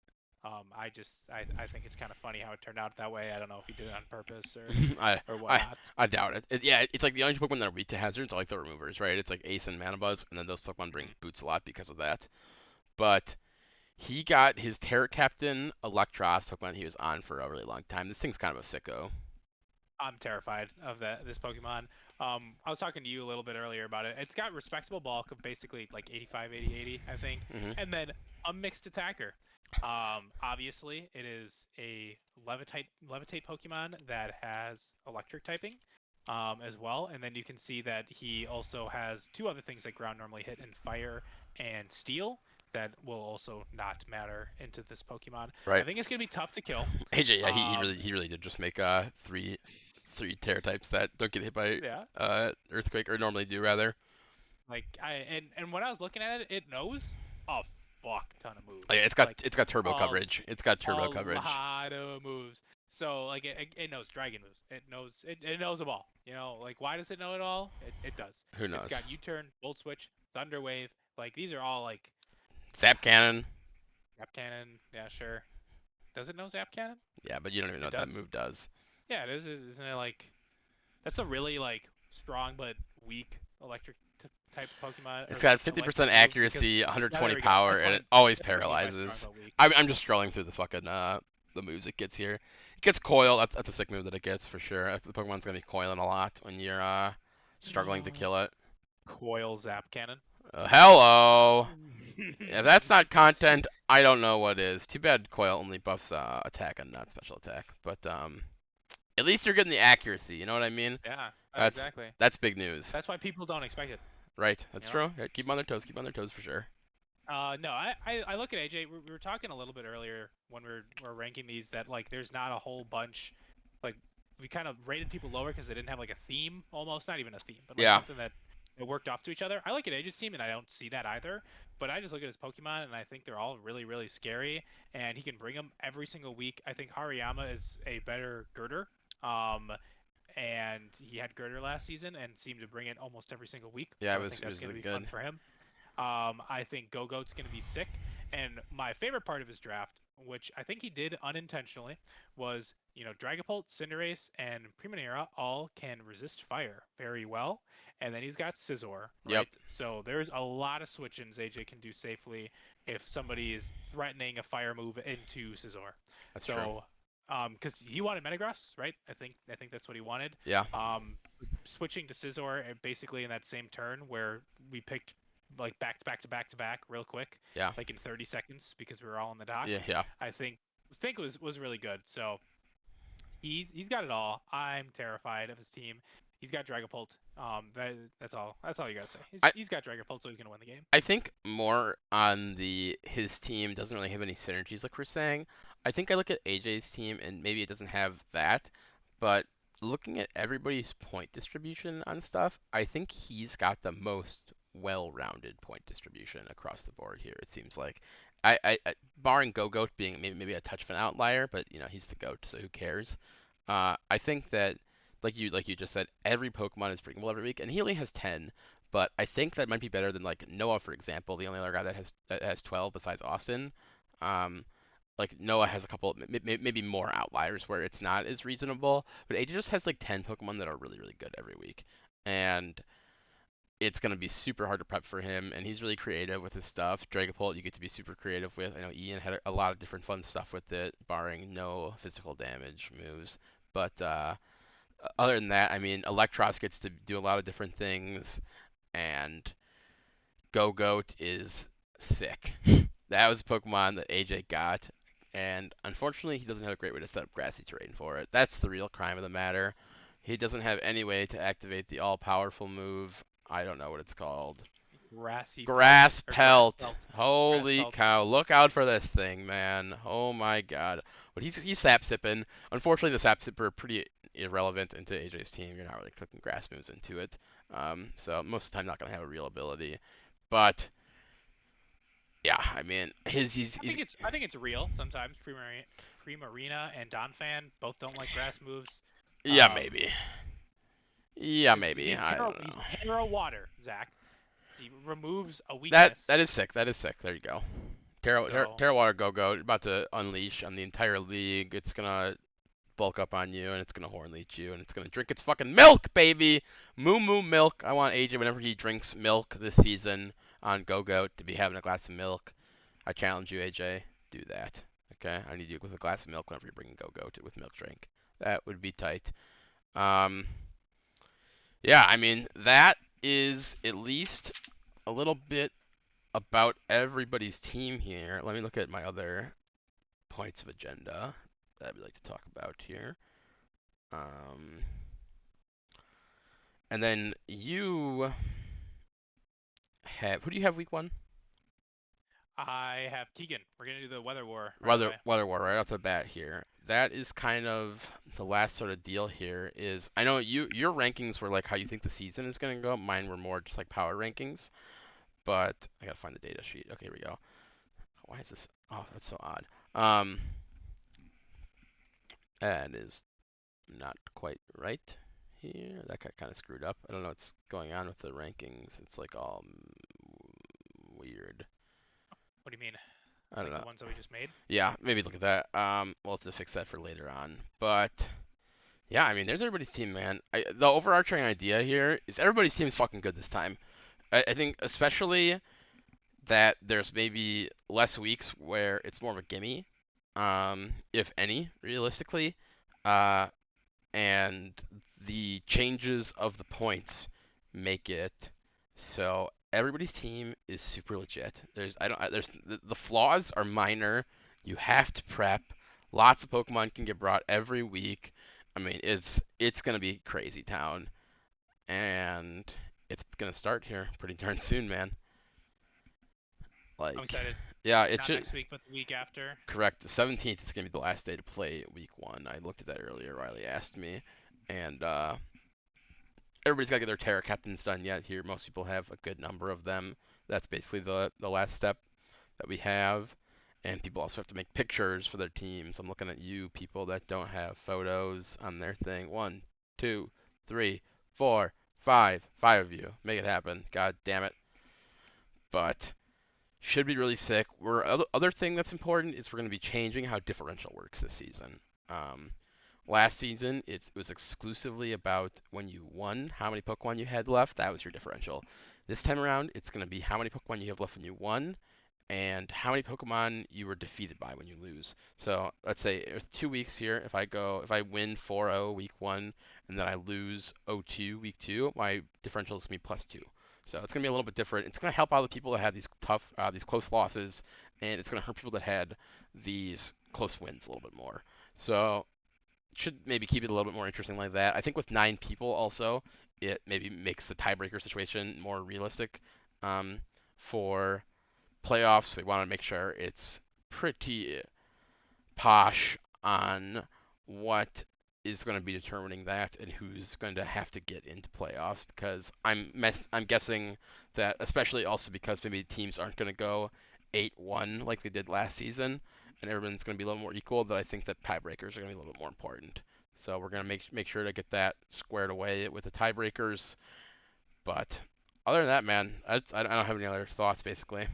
I think it's kind of funny how it turned out that way. I don't know if he did it on purpose I or I whatnot. I doubt it. Yeah, it's like the only Pokemon that are weak to hazards are like the removers, right? It's like Ace and Mana Buzz, and then those Pokemon bring Mhm. boots a lot because of that. But he got his Terra Captain Electros Pokemon he was on for a really long time. This thing's kind of a sicko. I'm terrified of this Pokemon. I was talking to you a little bit earlier about it. It's got respectable bulk of basically like 85, 80, 80, I think, Hmm. and then a mixed attacker. Obviously, it is a levitate Pokemon that has electric typing, as well. And then you can see that he also has two other things that ground normally hit in fire and steel that will also not matter into this Pokemon. I Right. think it's gonna be tough to kill. AJ, yeah, Um, he really did just make three Terra types that don't get hit by yeah, Earthquake, or normally do rather. like and when I was looking at it, it knows a fuck ton of Like, moves. Like it's got turbo a coverage. It's got a turbo coverage. lot of moves. So like it knows dragon moves. It knows them all. You know, like why does it know it all? It does. Who It's knows? got U-turn, Volt Switch, Thunder Wave. Like these are all like Zap Cannon. Zap Cannon. Yeah, sure. Does it know Zap Cannon? Yeah, but you don't even know It what that does. move does. Yeah, it is. Isn't it like that's a really like strong but weak electric type Pokemon It's or got electric 50% move because accuracy, yeah, 120 there we go. power, and it always That's what I mean by strong paralyzes. but weak. I'm just scrolling through the fucking the moves it gets here. It gets Coil. That's a sick move that it gets for sure. The Pokemon's gonna be coiling a lot when you're struggling to kill it. Coil Zap Cannon. Hello. If that's not content, I don't know what is. Too bad Coil only buffs attack and not special attack. But at least you're getting the accuracy. You know what I mean? Yeah, That's exactly. that's big news, That's why people don't expect it. right? That's You know. true. Yeah, keep 'em on their toes. Keep 'em on their toes for sure. No, I look at AJ. We were talking a little bit earlier when we were ranking these that like there's not a whole bunch, like we kind of rated people lower because they didn't have like a theme almost, not even a theme, but like Yeah. something that it worked off to each other. I look at AJ's team and I don't see that either, but I just look at his Pokemon and I think they're all really really scary and he can bring them every single week. I think Hariyama is a better girder. Um, and he had girder last season and seemed to bring it almost every single week, Yeah, so I think it that's was going to be fun good. for him. I think Go-Goat's going to be sick. And my favorite part of his draft, which I think he did unintentionally, was Dragapult, Cinderace, and Primanera all can resist fire very well. And then he's got Scizor, Yep, right? So there's a lot of switch-ins AJ can do safely if somebody is threatening a fire move into Scizor. that's true. So, because he wanted Metagross, right? I think that's what he wanted. Yeah, Um, Switching to Scizor basically in that same turn where we picked like back to back to back to back real quick, yeah, like in 30 seconds because we were all in the dock. yeah, yeah. I think was really good. So he's got it all. I'm terrified of his team. He's got Dragapult. That's all. That's all you gotta say. I He's got Dragapult, so he's gonna win the game. I think more on the his team doesn't really have any synergies like we're saying. I think I look at AJ's team and maybe it doesn't have that, but looking at everybody's point distribution on stuff, I think he's got the most well-rounded point distribution across the board here. It seems like barring Go-Goat being maybe a touch of an outlier, but he's the goat, so who cares? I think that like you just said, every Pokemon is bringable every week, and he only has 10. But I think that might be better than like Noah, for example, the only other guy that has 12 besides Austin. Um, like Noah has a couple, maybe more outliers where it's not as reasonable, but AJ just has like 10 Pokemon that are really really good every week, and it's gonna be super hard to prep for him, and he's really creative with his stuff. Dragapult, you get to be super creative with. I know Ian had a lot of different fun stuff with it, barring no physical damage moves. But other than that, I mean, Electros gets to do a lot of different things, and Go-Goat is sick. That was a Pokemon that AJ got, and unfortunately, he doesn't have a great way to set up grassy terrain for it. That's the real crime of the matter. He doesn't have any way to activate the all-powerful move. I don't know what it's called. Grassy pelt Grass or grass pelt. pelt. Grass Holy pelt. cow! Look out for this thing, man. Oh my god. But he's sap sipping. Unfortunately, the sap sipper are pretty irrelevant into AJ's team. You're not really clicking grass moves into it. So most of the time, not gonna have a real ability. But yeah, I mean, he's I think it's real. Sometimes Primarina and Donphan both don't like grass moves. yeah, Um, maybe. Yeah, maybe. he's I don't He's know. Terra Water, Zach. He removes a That weakness. is sick. That is sick. There you go. So Terrawater Go-Go about to unleash on the entire league. It's gonna bulk up on you and it's gonna horn leech you and it's gonna drink its fucking milk, baby. Moo moo milk. I want AJ whenever he drinks milk this season on Go-Go to be having a glass of milk. I challenge you, AJ. Do that. Okay? I need you with a glass of milk whenever you're bringing Go-Go to with milk drink. That would be tight. Um, yeah, I mean that is at least a little bit about everybody's team here. Let me look at my other points of agenda that we'd like to talk about here. Um, and then you have who do you have week one? I have Keegan. We're gonna do the weather war right away. Weather War right off the bat here. That is kind of the last sort of deal here. Is I know your rankings were like how you think the season is gonna go. Mine were more just like power rankings. But I gotta find the data sheet. Okay, here we go. Why is this? Oh, that's so odd. That is not quite right here. That got kind of screwed up. I don't know what's going on with the rankings. It's like all weird. What do you mean? I don't Like the know. ones that we just made? Yeah, maybe look at that. We'll have to fix that for later on. But yeah, I mean, there's everybody's team, man. The overarching idea here is everybody's team is fucking good this time. I think especially that there's maybe less weeks where it's more of a gimme, if any, realistically. Uh, and the changes of the points make it so everybody's team is super legit. There's I don't there's the flaws are minor. You have to prep. Lots of Pokemon can get brought every week. I mean, it's gonna be crazy town, and it's gonna start here pretty darn soon, man. I'm Like, excited. yeah, it Not should next week, but the week after. correct. The 17th is gonna be the last day to play week one. I looked at that earlier. Riley asked me, and everybody's got to get their Terra Captains done yet here. Most people have a good number of them. That's basically the last step that we have. And people also have to make pictures for their teams. I'm looking at you, people that don't have photos on their thing. One, two, three, four, five. Five of you. Make it happen. God damn it. But should be really sick. Other thing that's important is we're going to be changing how differential works this season. Um, Last season, it was exclusively about when you won, how many Pokemon you had left. That was your differential. This time around, it's going to be how many Pokemon you have left when you won, and how many Pokemon you were defeated by when you lose. So let's say 2 weeks here. If I win 4-0 week one, and then I lose 0-2 week two, my differential is going to be +2. So it's going to be a little bit different. It's going to help out the people that had these close losses, and it's going to hurt people that had these close wins a little bit more. So should maybe keep it a little bit more interesting like that. I think with 9 people also, it maybe makes the tiebreaker situation more realistic for playoffs. We want to make sure it's pretty posh on what is going to be determining that and who's going to have to get into playoffs because I'm guessing that especially also because maybe teams aren't going to go 8-1 like they did last season and everyone's going to be a little more equal that I think that tiebreakers are going to be a little bit more important. So we're going to make sure to get that squared away with the tiebreakers. But other than that, man, I don't have any other thoughts basically.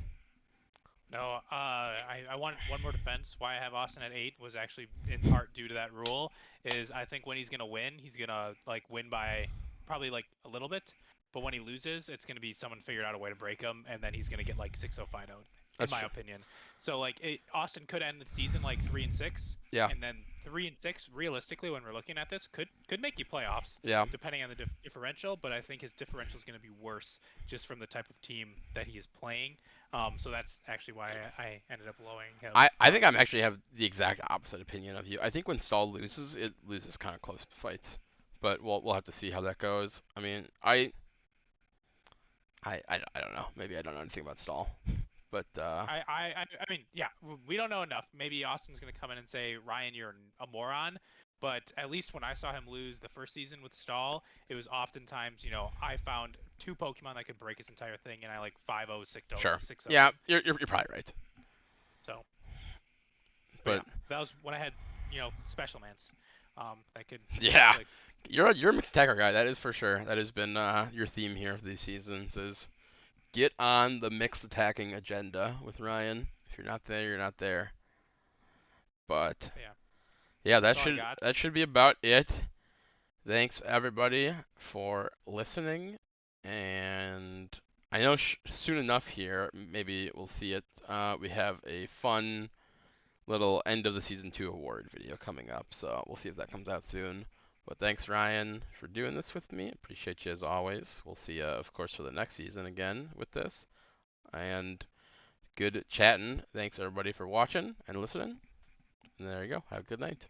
No, I want one more defense. Why I have Austin at 8 was actually in part due to that rule. Is I think when he's gonna win, he's gonna like win by probably like a little bit, but when he loses, it's gonna be someone figured out a way to break him, and then he's gonna get like 6-0-5-0, in That's my true. opinion. So like Austin could end the season like 3-6, Yeah, and then 3-6 realistically when we're looking at this could make you playoffs yeah. depending on the differential. But I think his differential is gonna be worse just from the type of team that he is playing. So that's actually why I ended up lowering him. I think I'm actually have the exact opposite opinion of you. I think when Stall loses, it loses kind of close fights. but we'll have to see how that goes. I mean, I don't know. Maybe I don't know anything about stall, but I mean, yeah, we don't know enough. Maybe Austin's going to come in and say, Ryan, you're a moron. But at least when I saw him lose the first season with Stall, it was oftentimes, I found two Pokemon that could break his entire thing, and I like 5-0, 6-0, sure. 6-0 Yeah, him. you're probably right. So, but But yeah, that was when I had, special mans, that could yeah, like, you're a mixed attacker guy. That is for sure. That has been your theme here for these seasons is get on the mixed attacking agenda with Ryan. If you're not there, you're not there. But yeah, yeah, that's all I got. that should be about it. Thanks everybody for listening, and I know soon enough here, maybe we'll see it. We have a fun little end of the season 2 award video coming up, so we'll see if that comes out soon. But thanks Ryan for doing this with me. Appreciate you as always. We'll see you of course for the next season again with this. And good chatting. Thanks everybody for watching and listening. And there you go. Have a good night.